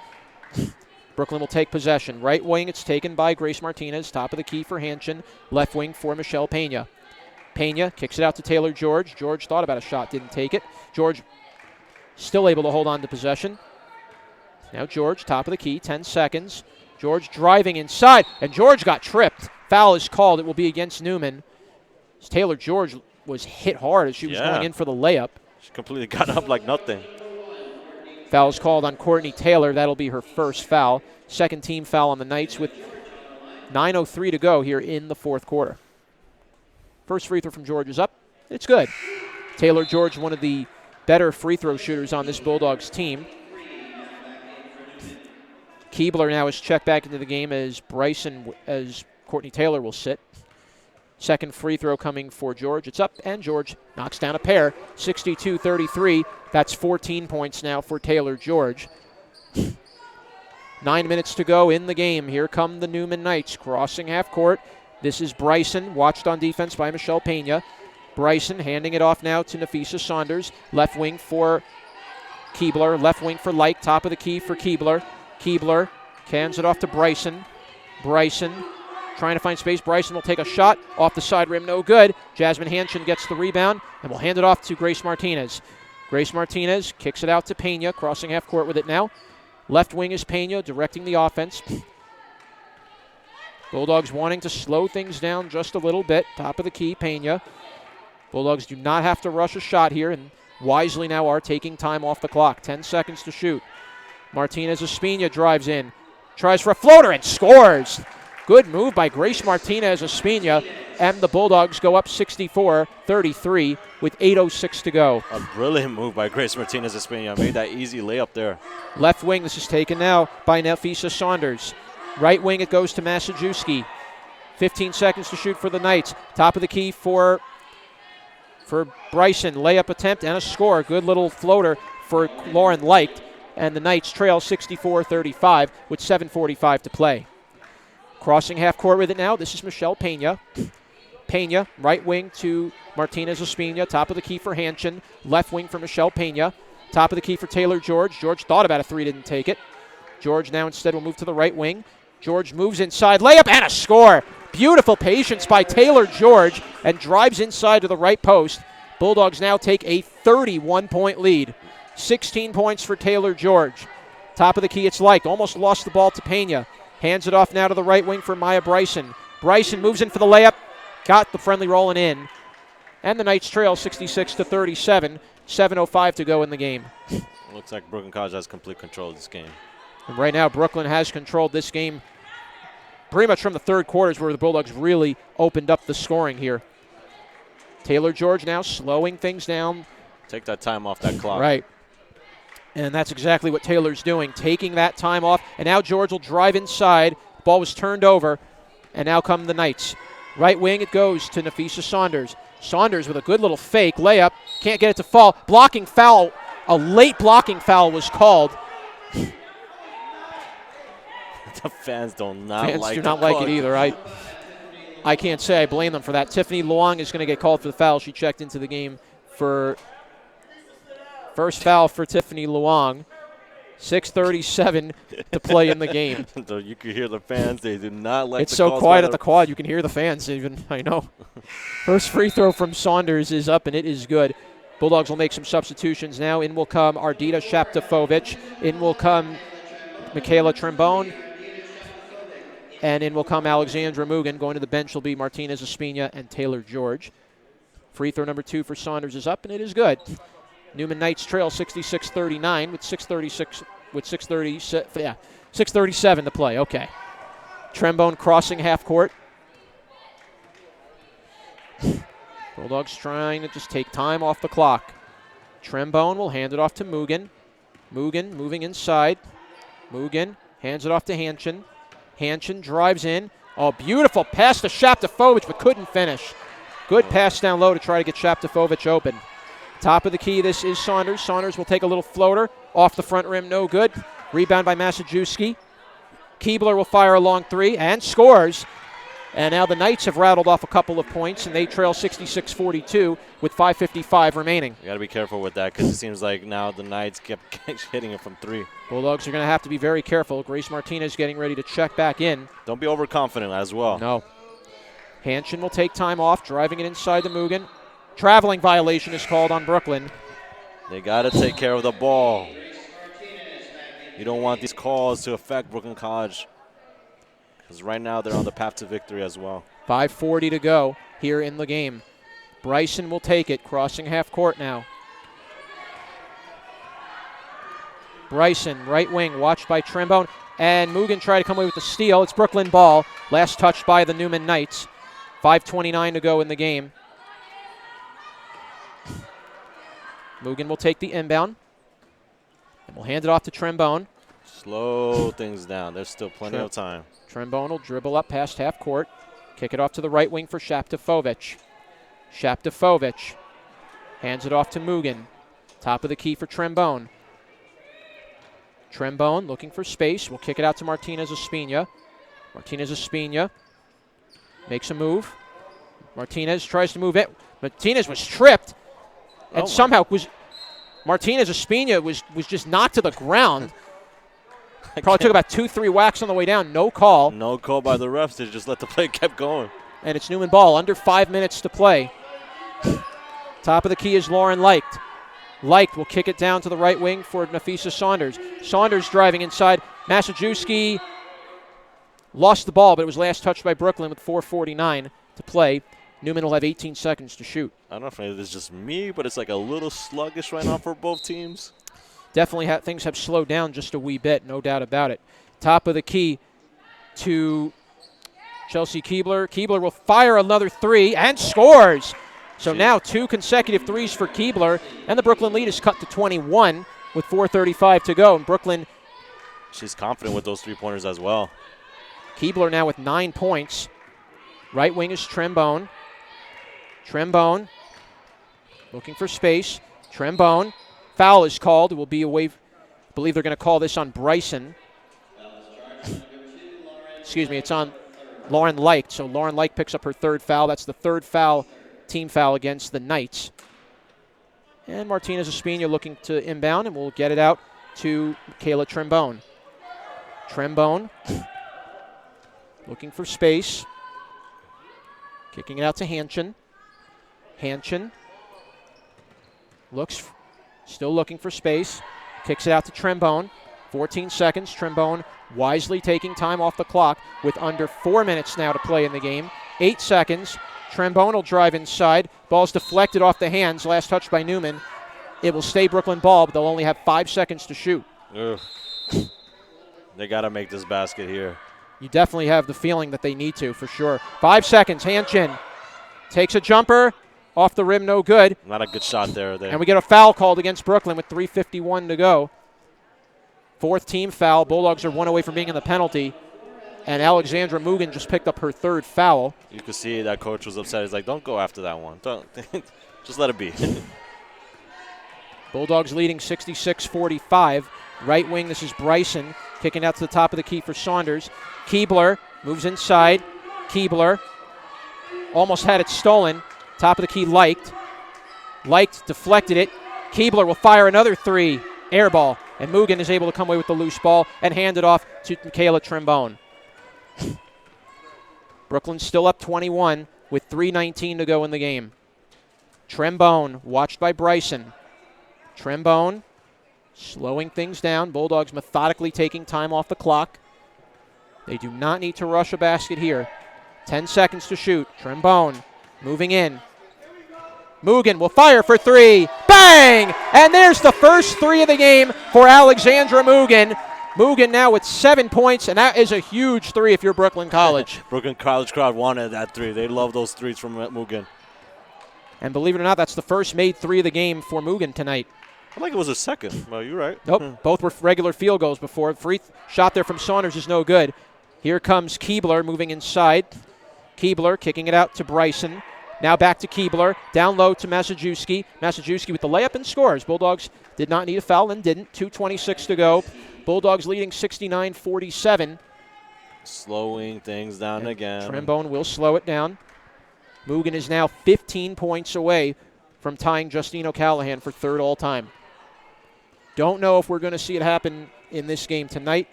Brooklyn will take possession. Right wing, it's taken by Grace Martinez. Top of the key for Hanshin. Left wing for Michelle Pena. Pena kicks it out to Taylor George. George thought about a shot, didn't take it. George still able to hold on to possession. Now George, top of the key, 10 seconds. George driving inside, and George got tripped. Foul is called. It will be against Neumann. Taylor George was hit hard as she was going in for the layup. She completely got up like nothing. Foul is called on Courtney Taylor. That'll be her first foul. Second team foul on the Knights with 9:03 to go here in the fourth quarter. First free throw from George is up. It's good. Taylor George, one of the better free throw shooters on this Bulldogs team. Keebler now is checked back into the game as Courtney Taylor will sit. Second free throw coming for George. It's up, and George knocks down a pair. 62-33. That's 14 points now for Taylor George. 9 minutes to go in the game. Here come the Neumann Knights crossing half court. This is Bryson, watched on defense by Michelle Pena. Bryson handing it off now to Nafisa Saunders. Left wing for Keebler. Left wing for Lyke. Top of the key for Keebler. Keebler cans it off to Bryson. Bryson trying to find space. Bryson will take a shot off the side rim. No good. Jasmine Hanshin gets the rebound and will hand it off to Grace Martinez. Grace Martinez kicks it out to Pena, crossing half court with it now. Left wing is Pena directing the offense. Bulldogs wanting to slow things down just a little bit. Top of the key, Pena. Bulldogs do not have to rush a shot here, and wisely now are taking time off the clock. 10 seconds to shoot. Martinez Espina drives in. Tries for a floater and scores. Good move by Grace Martinez Espina, and the Bulldogs go up 64-33 with 8:06 to go. A brilliant move by Grace Martinez Espina. Made that easy layup there. Left wing, this is taken now by Nafisa Saunders. Right wing, it goes to Massajuski. 15 seconds to shoot for the Knights. Top of the key for Bryson. Layup attempt and a score. Good little floater for Lauren Lyke. And the Knights trail 64-35 with 7:45 to play. Crossing half court with it now. This is Michelle Pena. Pena, right wing to Martinez Espina. Top of the key for Hanshin. Left wing for Michelle Pena. Top of the key for Taylor George. George thought about a three, didn't take it. George now instead will move to the right wing. George moves inside. Layup and a score. Beautiful patience by Taylor George and drives inside to the right post. Bulldogs now take a 31-point lead. 16 points for Taylor George. Top of the key, it's Lyke. Almost lost the ball to Pena. Hands it off now to the right wing for Maya Bryson. Bryson moves in for the layup. Got the friendly rolling in. And the Knights trail 66-37. 7:05 to go in the game. Looks like Brooklyn College has complete control of this game. And right now, Brooklyn has controlled this game pretty much from the third quarters where the Bulldogs really opened up the scoring here. Taylor George now slowing things down. Take that time off that clock. Right. And that's exactly what Taylor's doing, taking that time off. And now George will drive inside. Ball was turned over, and now come the Knights. Right wing it goes to Nafisa Saunders. Saunders with a good little fake layup. Can't get it to fall. Blocking foul. A late blocking foul was called. The fans do not fans like do not like it either. I can't say I blame them for that. Tiffany Luong is going to get called for the foul. She checked into the game for first foul for Tiffany Luong. 6:37 to play in the game. So you can hear the fans. They do not like it's so quiet at the quad. You can hear the fans even. I know. First free throw from Saunders is up, and it is good. Bulldogs will make some substitutions now. In will come Ardita Shaptofovic. In will come Michaela Trembone. And in will come Alexandra Mugen. Going to the bench will be Martinez Espina and Taylor George. Free throw number 2 for Saunders is up, and it is good. Neumann Knights trail 66-39 with 6:37 to play. Okay. Trembone crossing half court. Bulldogs trying to just take time off the clock. Trembone will hand it off to Mugen. Mugen moving inside. Mugen hands it off to Hanchin. Hanchin drives in. Oh, beautiful pass to Shaptofovic, but couldn't finish. Good pass down low to try to get Shaptofovic open. Top of the key, this is Saunders. Saunders will take a little floater off the front rim, no good. Rebound by Masajewski. Keebler will fire a long 3 and scores. And now the Knights have rattled off a couple of points, and they trail 66-42 with 5:55 remaining. You got to be careful with that because it seems like now the Knights kept hitting it from 3. Bulldogs are going to have to be very careful. Grace Martinez getting ready to check back in. Don't be overconfident as well. No. Hanchin will take time off, driving it inside the Mugen. Traveling violation is called on Brooklyn. They got to take care of the ball. You don't want these calls to affect Brooklyn College because right now they're on the path to victory as well. 5:40 to go here in the game. Bryson will take it, crossing half court now. Bryson, right wing, watched by Trembone. And Mugen tried to come away with the steal. It's Brooklyn ball. Last touch by the Neumann Knights. 5:29 to go in the game. Mugen will take the inbound. And we'll hand it off to Trembone. Slow things down. There's still plenty of time. Trembone will dribble up past half court. Kick it off to the right wing for Shaptofovic. Shaptofovic hands it off to Mugen. Top of the key for Trembone. Trembone looking for space. We'll kick it out to Martinez Espina. Martinez Espina makes a move. Martinez tries to move it. Martinez was tripped. And somehow Martinez Espina was just knocked to the ground. Probably took about 2-3 whacks on the way down. No call. No call by the refs. They just let the play keep going. And it's Neumann ball. Under 5 minutes to play. Top of the key is Lauren Leicht. Leicht will kick it down to the right wing for Nafisa Saunders. Saunders driving inside. Masajewski lost the ball, but it was last touched by Brooklyn with 4:49 to play. Neumann will have 18 seconds to shoot. I don't know if it's just me, but it's like a little sluggish right now for both teams. Definitely things have slowed down just a wee bit, no doubt about it. Top of the key to Chelsea Keebler. Keebler will fire another 3 and scores. So now 2 consecutive 3s for Keebler, and the Brooklyn lead is cut to 21 with 4:35 to go. And Brooklyn, she's confident with those 3-pointers as well. Keebler now with 9 points. Right wing is Trembone. Trembone looking for space. Trembone. Foul is called. It will be away. I believe they're going to call this on Bryson. Excuse me, it's on Lauren Leicht. So Lauren Leicht picks up her 3rd foul. That's the 3rd foul, team foul against the Knights. And Martinez Espina looking to inbound, and we'll get it out to Kayla Trembone. Trembone looking for space. Kicking it out to Hanchin. Hanchin looks, still looking for space. Kicks it out to Trembone. 14 seconds. Trembone wisely taking time off the clock with under 4 minutes now to play in the game. 8 seconds. Trembone will drive inside. Ball's deflected off the hands. Last touch by Neumann. It will stay Brooklyn ball, but they'll only have 5 seconds to shoot. Ugh. They got to make this basket here. You definitely have the feeling that they need to, for sure. 5 seconds. Hanchin takes a jumper. Off the rim, no good. Not a good shot there. And we get a foul called against Brooklyn with 3:51 to go. 4th team foul. Bulldogs are 1 away from being in the penalty. And Alexandra Mugen just picked up her third foul. You could see that coach was upset. He's like, don't go after that one. Don't. Just let it be. Bulldogs leading 66-45. Right wing, this is Bryson kicking out to the top of the key for Saunders. Keebler moves inside. Keebler almost had it stolen. Top of the key, Liked. Liked deflected it. Keebler will fire another three. Air ball. And Mugen is able to come away with the loose ball and hand it off to Michaela Trembone. Brooklyn still up 21 with 3:19 to go in the game. Trembone watched by Bryson. Trembone slowing things down. Bulldogs methodically taking time off the clock. They do not need to rush a basket here. 10 seconds to shoot. Trembone moving in. Mugen will fire for three. Bang! And there's the first three of the game for Alexandra Mugen. Mugen now with 7 points, and that is a huge three if you're Brooklyn College. Brooklyn College crowd wanted that three. They love those threes from Mugen. And believe it or not, that's the first made three of the game for Mugen tonight. I think it was a second. Well, you're right. Nope, both were regular field goals before. Free shot there from Saunders is no good. Here comes Keebler moving inside. Keebler kicking it out to Bryson. Now back to Keebler. Down low to Masajewski. Masajewski with the layup and scores. Bulldogs did not need a foul and didn't. 2:26 to go. Bulldogs leading 69-47. Slowing things down again. Trembone will slow it down. Mugen is now 15 points away from tying Justine O'Callahan for third all-time. Don't know if we're going to see it happen in this game tonight,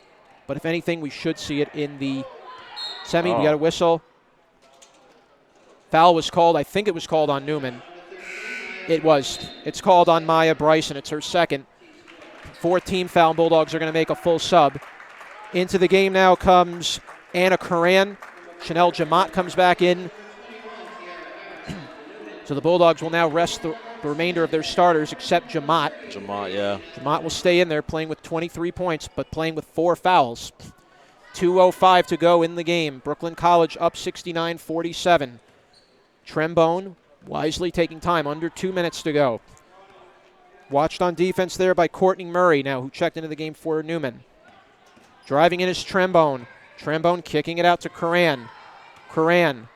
but if anything, we should see it in the semi. We got a whistle. Foul was called. I think it was called on Neumann. It was. It's called on Maya Bryson. It's her second. Fourth team foul. Bulldogs are going to make a full sub. Into the game now comes Anna Curran. Chanel Jamat comes back in. So the Bulldogs will now rest the remainder of their starters except Jamat. Jamat, yeah. Jamat will stay in there playing with 23 points, but playing with 4 fouls. 2:05 to go in the game. Brooklyn College up 69-47. Trembone wisely taking time, under 2 minutes to go. Watched on defense there by Courtney Murray now, who checked into the game for Neumann. Driving in is Trembone. Trembone kicking it out to Curran. Curran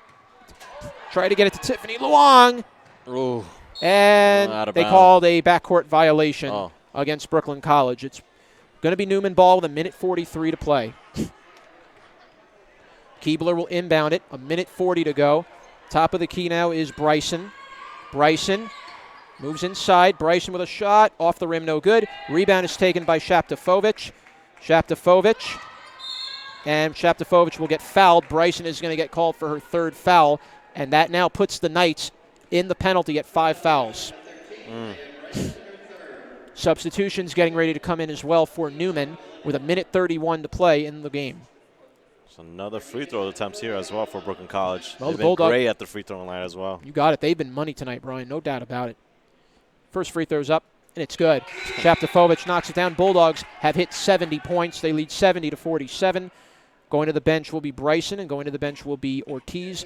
tried to get it to Tiffany Luong. Ooh. And they called a backcourt violation against Brooklyn College. It's going to be Neumann ball with 1:43 to play. Keebler will inbound it, 1:40 to go. Top of the key now is Bryson. Bryson moves inside. Bryson with a shot. Off the rim, no good. Rebound is taken by Shaptofovic. Shaptofovic. And Shaptofovic will get fouled. Bryson is going to get called for her third foul. And that now puts the Knights in the penalty at 5 fouls. Substitutions getting ready to come in as well for Neumann with 1:31 to play in the game. So another free throw attempts here as well for Brooklyn College. Well, They've been great at the free throw line as well. You got it. They've been money tonight, Brian. No doubt about it. First free throw's up, and it's good. Shaptofovic knocks it down. Bulldogs have hit 70 points. They lead 70-47. Going to the bench will be Bryson, and going to the bench will be Ortiz.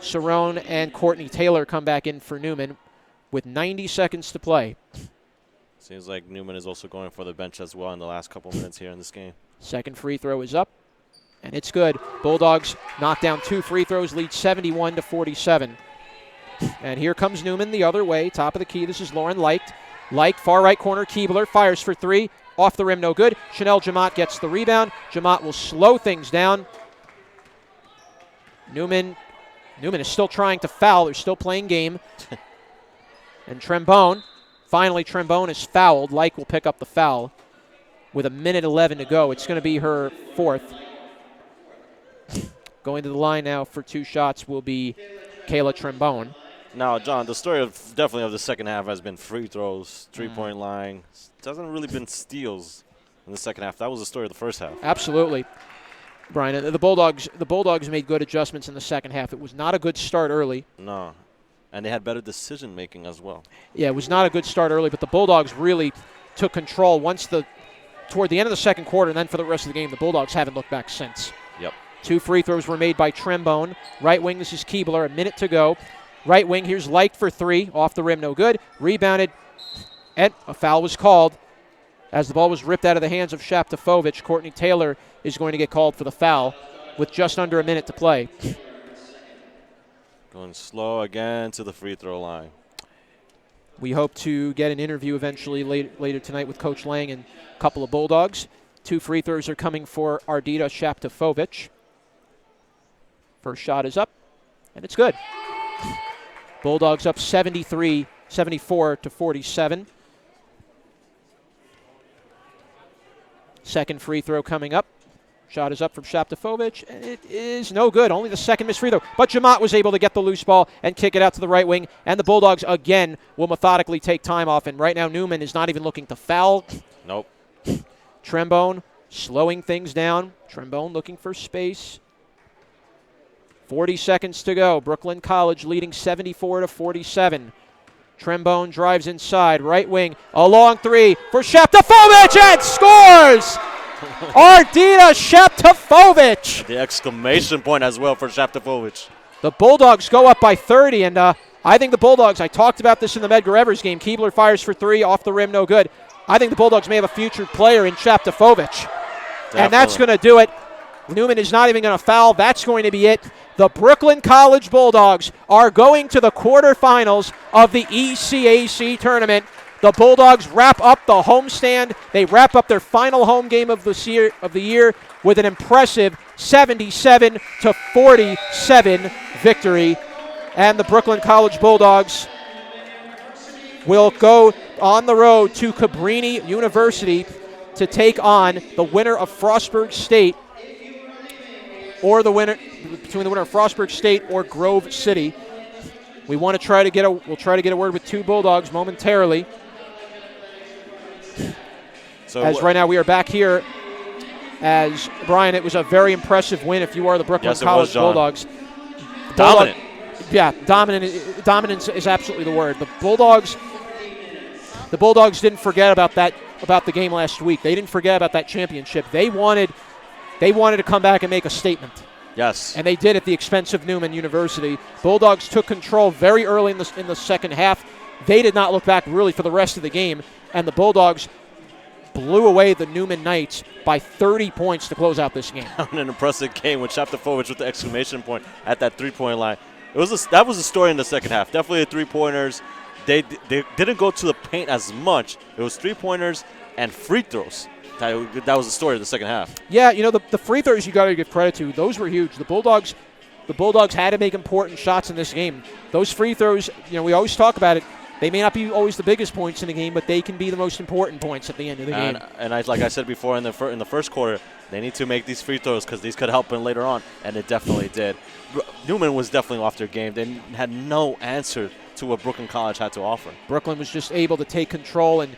Cerrone and Courtney Taylor come back in for Neumann with 90 seconds to play. Seems like Neumann is also going for the bench as well in the last couple minutes here in this game. Second free throw is up, and it's good. Bulldogs knock down 2 free throws, lead 71-47. And here comes Neumann the other way, top of the key. This is Lauren Liked. Liked, far right corner, Keebler fires for 3. Off the rim, no good. Chanel Jamat gets the rebound. Jamat will slow things down. Neumann is still trying to foul. They're still playing game. And finally Trembone is fouled. Like will pick up the foul with 1:11 to go. It's going to be her 4th. Going to the line now for 2 shots will be Kayla Trembone. Now, John, the story definitely of the second half has been free throws, 3-point line. It hasn't really been steals in the second half. That was the story of the first half. Absolutely. Brian, the Bulldogs made good adjustments in the second half. It was not a good start early. No. And they had better decision-making as well. Yeah, it was not a good start early, but the Bulldogs really took control toward the end of the second quarter, and then for the rest of the game, the Bulldogs haven't looked back since. Yep. 2 free throws were made by Trembone. Right wing, this is Keebler, 1 minute to go. Right wing, here's Liked for 3. Off the rim, no good. Rebounded, and a foul was called. As the ball was ripped out of the hands of Shaptovich, Courtney Taylor is going to get called for the foul with just under a minute to play. Going slow again to the free throw line. We hope to get an interview eventually later tonight with Coach Lang and a couple of Bulldogs. 2 free throws are coming for Ardita Shaptovich. First shot is up, and it's good. Bulldogs up 74 to 47. Second free throw coming up. Shot is up from Shaptovich, and it is no good. Only the second missed free throw. But Jamat was able to get the loose ball and kick it out to the right wing, and the Bulldogs again will methodically take time off. And right now Neumann is not even looking to foul. Nope. Trembone slowing things down. Trembone looking for space. 40 seconds to go. Brooklyn College leading 74 to 47. Trembone drives inside, right wing, a long three for Shaptovich, and scores! Ardita Shaptovich! The exclamation point as well for Shaptovich. The Bulldogs go up by 30, and I think the Bulldogs, I talked about this in the Medgar Evers game, Keebler fires for 3, off the rim, no good. I think the Bulldogs may have a future player in Shaptovich. And that's going to do it. Neumann is not even going to foul. That's going to be it. The Brooklyn College Bulldogs are going to the quarterfinals of the ECAC tournament. The Bulldogs wrap up the homestand. They wrap up their final home game of the year with an impressive 77 to 47 victory. And the Brooklyn College Bulldogs will go on the road to Cabrini University to take on the winner of Frostburg State, or the winner between the winner of Frostburg State or Grove City. We'll try to get a word with 2 Bulldogs momentarily. So as right now we are back here. As Brian, it was a very impressive win if you are the Brooklyn College Bulldogs. Dominant. Dominance is absolutely the word. The Bulldogs didn't forget about the game last week. They didn't forget about that championship. They wanted to come back and make a statement. Yes. And they did at the expense of Neumann University. Bulldogs took control very early in the second half. They did not look back really for the rest of the game, and the Bulldogs blew away the Neumann Knights by 30 points to close out this game. An impressive game with Shaptovich with the exclamation point at that three-point line. That was a story in the second half. Definitely the three-pointers. They didn't go to the paint as much. It was three-pointers and free throws. That was the story of the second half. Yeah, the free throws you got to give credit to. Those were huge. The Bulldogs had to make important shots in this game. Those free throws, we always talk about it. They may not be always the biggest points in the game, but they can be the most important points at the end of the game. And like I said before, in the first quarter, they need to make these free throws because these could help them later on, and it definitely did. Neumann was definitely off their game. They had no answer to what Brooklyn College had to offer. Brooklyn was just able to take control, and,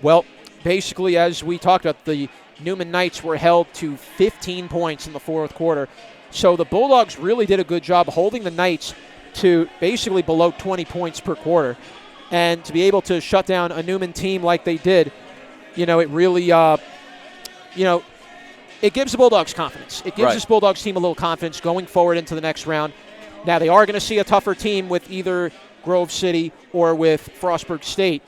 well, basically, as we talked about, the Neumann Knights were held to 15 points in the fourth quarter. So the Bulldogs really did a good job holding the Knights to basically below 20 points per quarter. And to be able to shut down a Neumann team like they did, it really, it gives the Bulldogs confidence. It gives this Bulldogs team a little confidence going forward into the next round. Now, they are going to see a tougher team with either Grove City or with Frostburg State.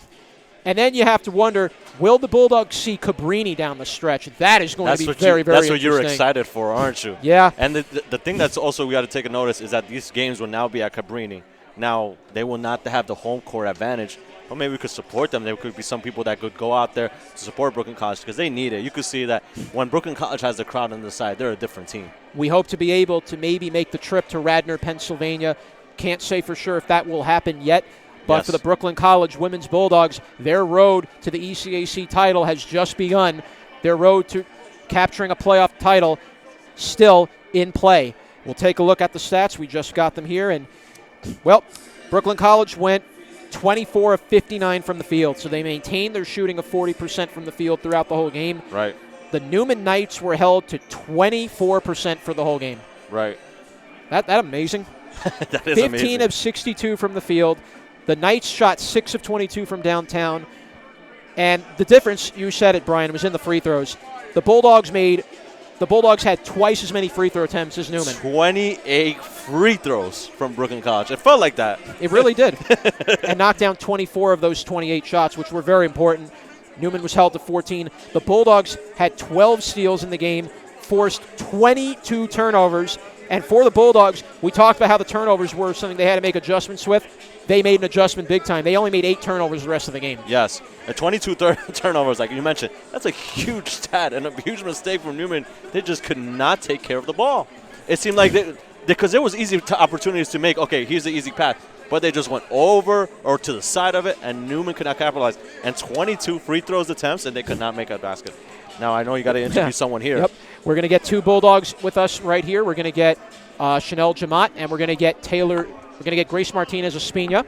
And then you have to wonder, will the Bulldogs see Cabrini down the stretch? That is going to be very, very interesting. That's what you're excited for, aren't you? Yeah. And the thing that's also we got to take a notice is that these games will now be at Cabrini. Now, they will not have the home court advantage, but maybe we could support them. There could be some people that could go out there to support Brooklyn College because they need it. You could see that when Brooklyn College has the crowd on the side, they're a different team. We hope to be able to maybe make the trip to Radnor, Pennsylvania. Can't say for sure if that will happen yet. But for the Brooklyn College women's Bulldogs, their road to the ECAC title has just begun. Their road to capturing a playoff title still in play. We'll take a look at the stats. We just got them here. And, well, Brooklyn College went 24 of 59 from the field. So they maintained their shooting of 40% from the field throughout the whole game. Right. The Neumann Knights were held to 24% for the whole game. Right. That amazing. That is 15 amazing. of 62 from the field. The Knights shot 6 of 22 from downtown. And the difference, you said it, Brian, was in the free throws. The Bulldogs had twice as many free throw attempts as Neumann. 28 free throws from Brooklyn College. It felt like that. It really did. And knocked down 24 of those 28 shots, which were very important. Neumann was held to 14. The Bulldogs had 12 steals in the game, forced 22 turnovers. And for the Bulldogs, we talked about how the turnovers were something they had to make adjustments with. They made an adjustment big time. They only made 8 turnovers the rest of the game. Yes. At 22 turnovers, like you mentioned, that's a huge stat and a huge mistake from Neumann. They just could not take care of the ball. It seemed like because there was easy opportunities to make, okay, here's the easy pass. But they just went over or to the side of it, and Neumann could not capitalize. And 22 free throws attempts, and they could not make a basket. Now, I know you got to interview someone here. Yep. We're going to get 2 Bulldogs with us right here. We're going to get Chanel Jamat, and we're going to get Grace Martinez Espina.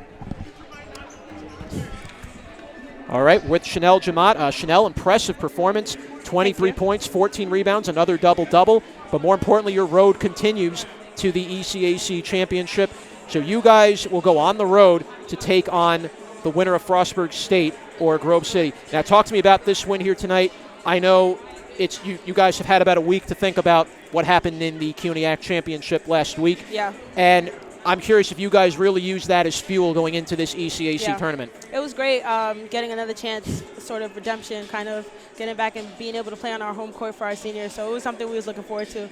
All right, with Chanel Jamat. Chanel, impressive performance. 23 points, 14 rebounds, another double-double. But more importantly, your road continues to the ECAC championship. So you guys will go on the road to take on the winner of Frostburg State or Grove City. Now, talk to me about this win here tonight. I know it's you guys have had about a week to think about what happened in the ECAC championship last week. Yeah. And I'm curious if you guys really use that as fuel going into this ECAC tournament. It was great getting another chance, sort of redemption, kind of getting back and being able to play on our home court for our seniors. So it was something we was looking forward to.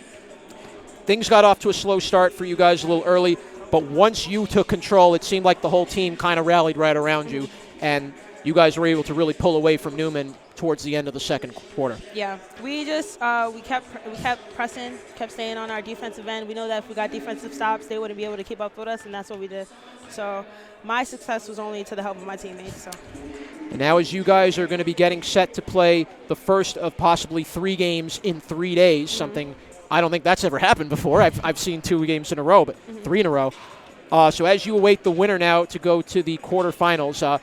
Things got off to a slow start for you guys a little early, but once you took control, it seemed like the whole team kind of rallied right around you, and you guys were able to really pull away from Neumann towards the end of the second quarter. Yeah, we just we kept pressing, kept staying on our defensive end. We know that if we got defensive stops, they wouldn't be able to keep up with us, and that's what we did. So my success was only to the help of my teammates. So. And now as you guys are going to be getting set to play the first of possibly 3 games in 3 days, something I don't think that's ever happened before. I've seen 2 games in a row, but 3 in a row. So as you await the winner now to go to the quarterfinals,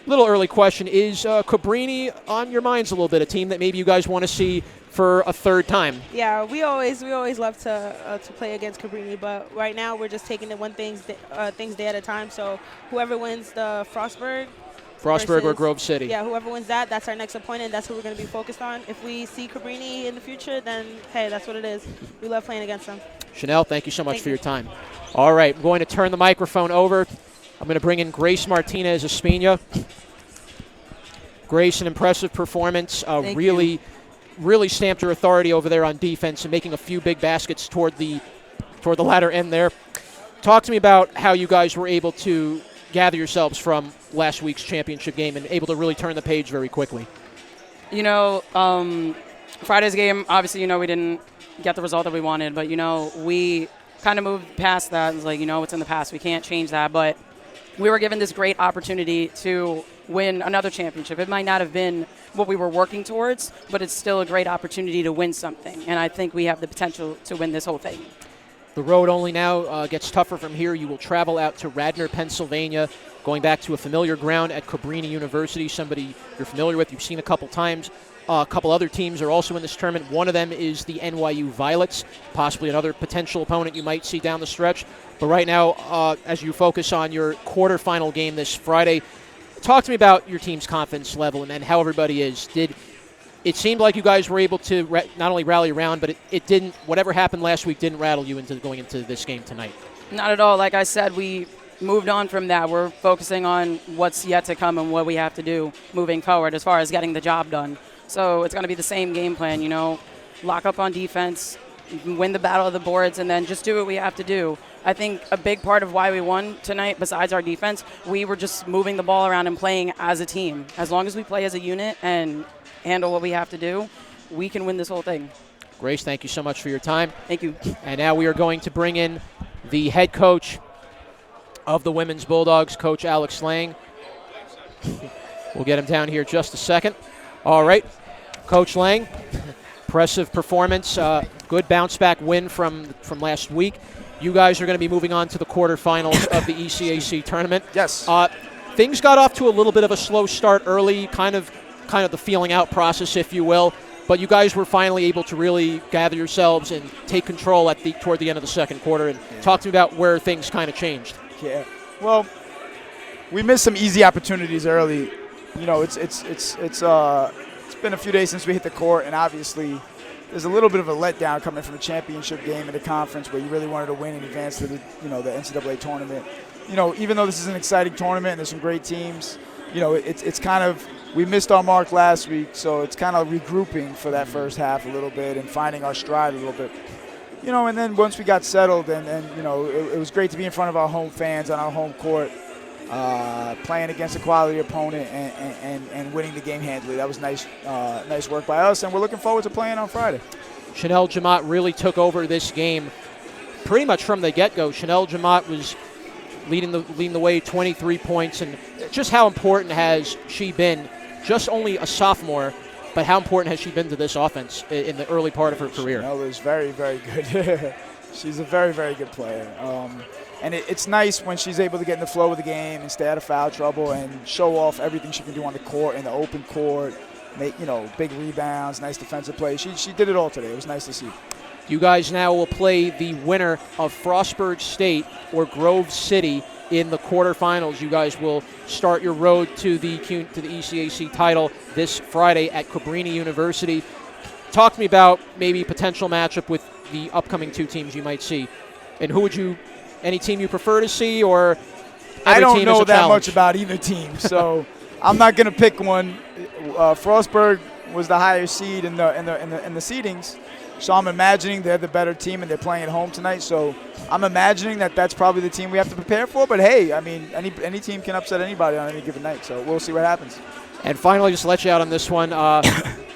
little early question, is Cabrini on your minds a little bit, a team that maybe you guys want to see for a 3rd time? Yeah, we always love to play against Cabrini, but right now we're just taking it things day at a time. So whoever wins the Frostburg or Grove City. Yeah, whoever wins that's our next opponent. That's who we're going to be focused on. If we see Cabrini in the future, then, hey, that's what it is. We love playing against them. Chanel, thank you so much for your time. All right, I'm going to turn the microphone over. I'm going to bring in Grace Martinez Espina. Grace, an impressive performance. Really stamped her authority over there on defense and making a few big baskets toward the latter end there. Talk to me about how you guys were able to gather yourselves from last week's championship game and able to really turn the page very quickly. You know, Friday's game, obviously, we didn't get the result that we wanted, but, we kind of moved past that. It's like, it's in the past. We can't change that, but we were given this great opportunity to win another championship. It might not have been what we were working towards, but it's still a great opportunity to win something, and I think we have the potential to win this whole thing. The road only now gets tougher from here. You will travel out to Radnor, Pennsylvania, going back to a familiar ground at Cabrini University, somebody you're familiar with, you've seen a couple times. A couple other teams are also in this tournament. One of them is the NYU Violets, possibly another potential opponent you might see down the stretch. But right now, as you focus on your quarterfinal game this Friday, talk to me about your team's confidence level and how everybody is. It seemed like you guys were able to not only rally around, but it didn't, whatever happened last week didn't rattle you into going into this game tonight. Not at all. Like I said, we moved on from that. We're focusing on what's yet to come and what we have to do moving forward as far as getting the job done. So it's going to be the same game plan, lock up on defense, win the battle of the boards, and then just do what we have to do. I think a big part of why we won tonight, besides our defense, we were just moving the ball around and playing as a team. As long as we play as a unit and handle what we have to do, we can win this whole thing. Grace, thank you so much for your time. Thank you. And now we are going to bring in the head coach of the Women's Bulldogs, Coach Alex Lang. We'll get him down here just a second. All right, Coach Lang, impressive performance, good bounce-back win from last week. You guys are going to be moving on to the quarterfinals of the ECAC tournament. Yes. Things got off to a little bit of a slow start early, kind of the feeling out process, if you will. But you guys were finally able to really gather yourselves and take control toward the end of the second quarter. And talk to me about where things kind of changed. Yeah. Well, we missed some easy opportunities early. It's been a few days since we hit the court, and obviously there's a little bit of a letdown coming from a championship game in the conference where you really wanted to win and advance to the NCAA tournament. Even though this is an exciting tournament and there's some great teams, it's kind of we missed our mark last week, so it's kind of regrouping for that first half a little bit and finding our stride a little bit. And then once we got settled, and it was great to be in front of our home fans on our home court, playing against a quality opponent and winning the game handily. That was nice work by us, and we're looking forward to playing on Friday. Chanel Jamot really took over this game pretty much from the get-go. Chanel Jamot was leading the way, 23 points, and just how important has she been? Just only a sophomore, but how important has she been to this offense in the early part of her career? Chanel is very, very good. She's a very, very good player. And it's nice when she's able to get in the flow of the game and stay out of foul trouble and show off everything she can do on the court, in the open court, make big rebounds, nice defensive play. She did it all today. It was nice to see. You guys now will play the winner of Frostburg State or Grove City in the quarterfinals. You guys will start your road to the ECAC title this Friday at Cabrini University. Talk to me about maybe potential matchup with the upcoming two teams you might see. And any team you prefer to see, or I don't know that challenge? Much about either team, so I'm not going to pick one. Frostburg was the higher seed in the seedings, so I'm imagining they're the better team and they're playing at home tonight. So I'm imagining that's probably the team we have to prepare for. But hey, I mean, any team can upset anybody on any given night, so we'll see what happens. And finally, just to let you out on this one,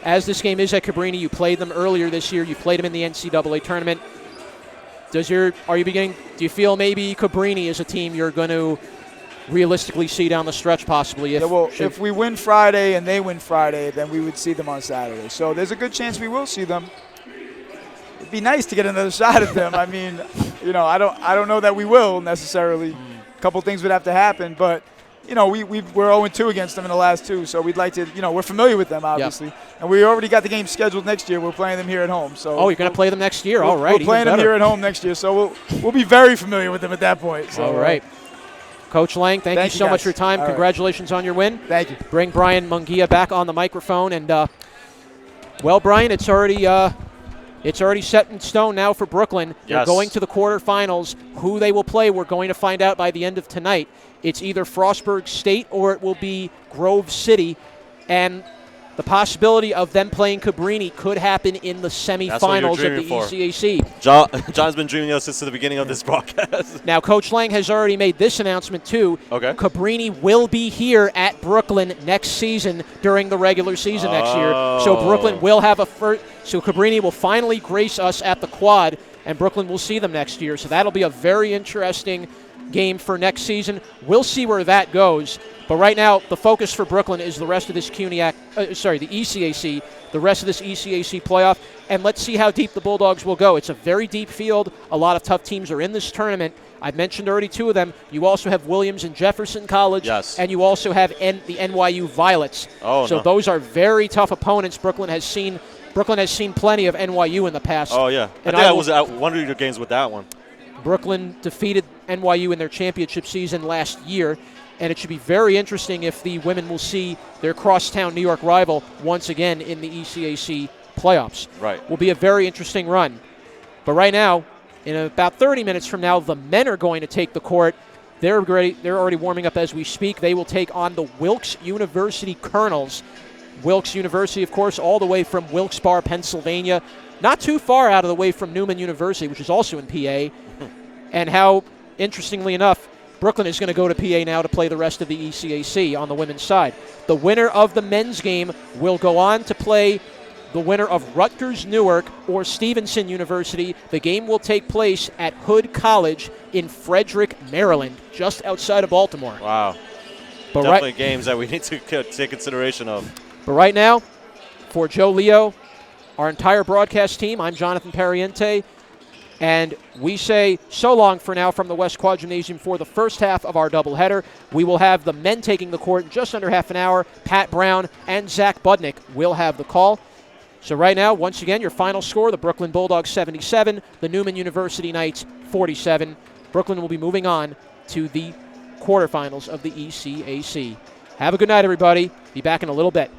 as this game is at Cabrini, you played them earlier this year. You played them in the NCAA tournament. Do you feel maybe Cabrini is a team you're going to realistically see down the stretch possibly? If we win Friday and they win Friday, then we would see them on Saturday. So there's a good chance we will see them. It'd be nice to get another shot at them. I mean, I don't know that we will necessarily. A couple things would have to happen, but we're 0-2 against them in the last two, so we'd like to. We're familiar with them obviously, yep. And we already got the game scheduled next year. We're playing them here at home. So you're going to play them next year. All right, we're playing them here at home next year, so we'll be very familiar with them at that point. So, all right. Coach Lang, thank you so much for your time. All Congratulations on your win. Thank you. Bring Brian Mungia back on the microphone. And, Brian, it's already set in stone now for Brooklyn. Yes. They're going to the quarterfinals. Who they will play, we're going to find out by the end of tonight. It's either Frostburg State or it will be Grove City. And the possibility of them playing Cabrini could happen in the semifinals of the ECAC. John's been dreaming of this since the beginning of this broadcast. Now, Coach Lang has already made this announcement, too. Okay. Cabrini will be here at Brooklyn next season during the regular season next year. So Brooklyn will have so Cabrini will finally grace us at the Quad, and Brooklyn will see them next year. So that'll be a very interesting game for next season. We'll see where that goes. But right now, the focus for Brooklyn is the rest of this the ECAC, the rest of this ECAC playoff, and let's see how deep the Bulldogs will go. It's a very deep field. A lot of tough teams are in this tournament. I've mentioned already two of them. You also have Williams and Jefferson College, yes. And you also have the NYU Violets. Those are very tough opponents. Brooklyn has seen plenty of NYU in the past. Oh, yeah. And I was at one of your games with that one. Brooklyn defeated NYU in their championship season last year. And it should be very interesting if the women will see their crosstown New York rival once again in the ECAC playoffs. Right. Will be a very interesting run. But right now, in about 30 minutes from now, the men are going to take the court. They're already warming up as we speak. They will take on the Wilkes University Colonels. Wilkes University, of course, all the way from Wilkes-Barre, Pennsylvania. Not too far out of the way from Neumann University, which is also in PA. And how, interestingly enough, Brooklyn is going to go to PA now to play the rest of the ECAC on the women's side. The winner of the men's game will go on to play the winner of Rutgers Newark or Stevenson University. The game will take place at Hood College in Frederick, Maryland, just outside of Baltimore. Wow. But definitely games that we need to take consideration of. But right now, for Joe Leo, our entire broadcast team, I'm Jonathan Pariente. And we say so long for now from the West Quad Gymnasium for the first half of our doubleheader. We will have the men taking the court in just under half an hour. Pat Brown and Zach Budnick will have the call. So right now, once again, your final score, the Brooklyn Bulldogs 77, the Neumann University Knights 47. Brooklyn will be moving on to the quarterfinals of the ECAC. Have a good night, everybody. Be back in a little bit.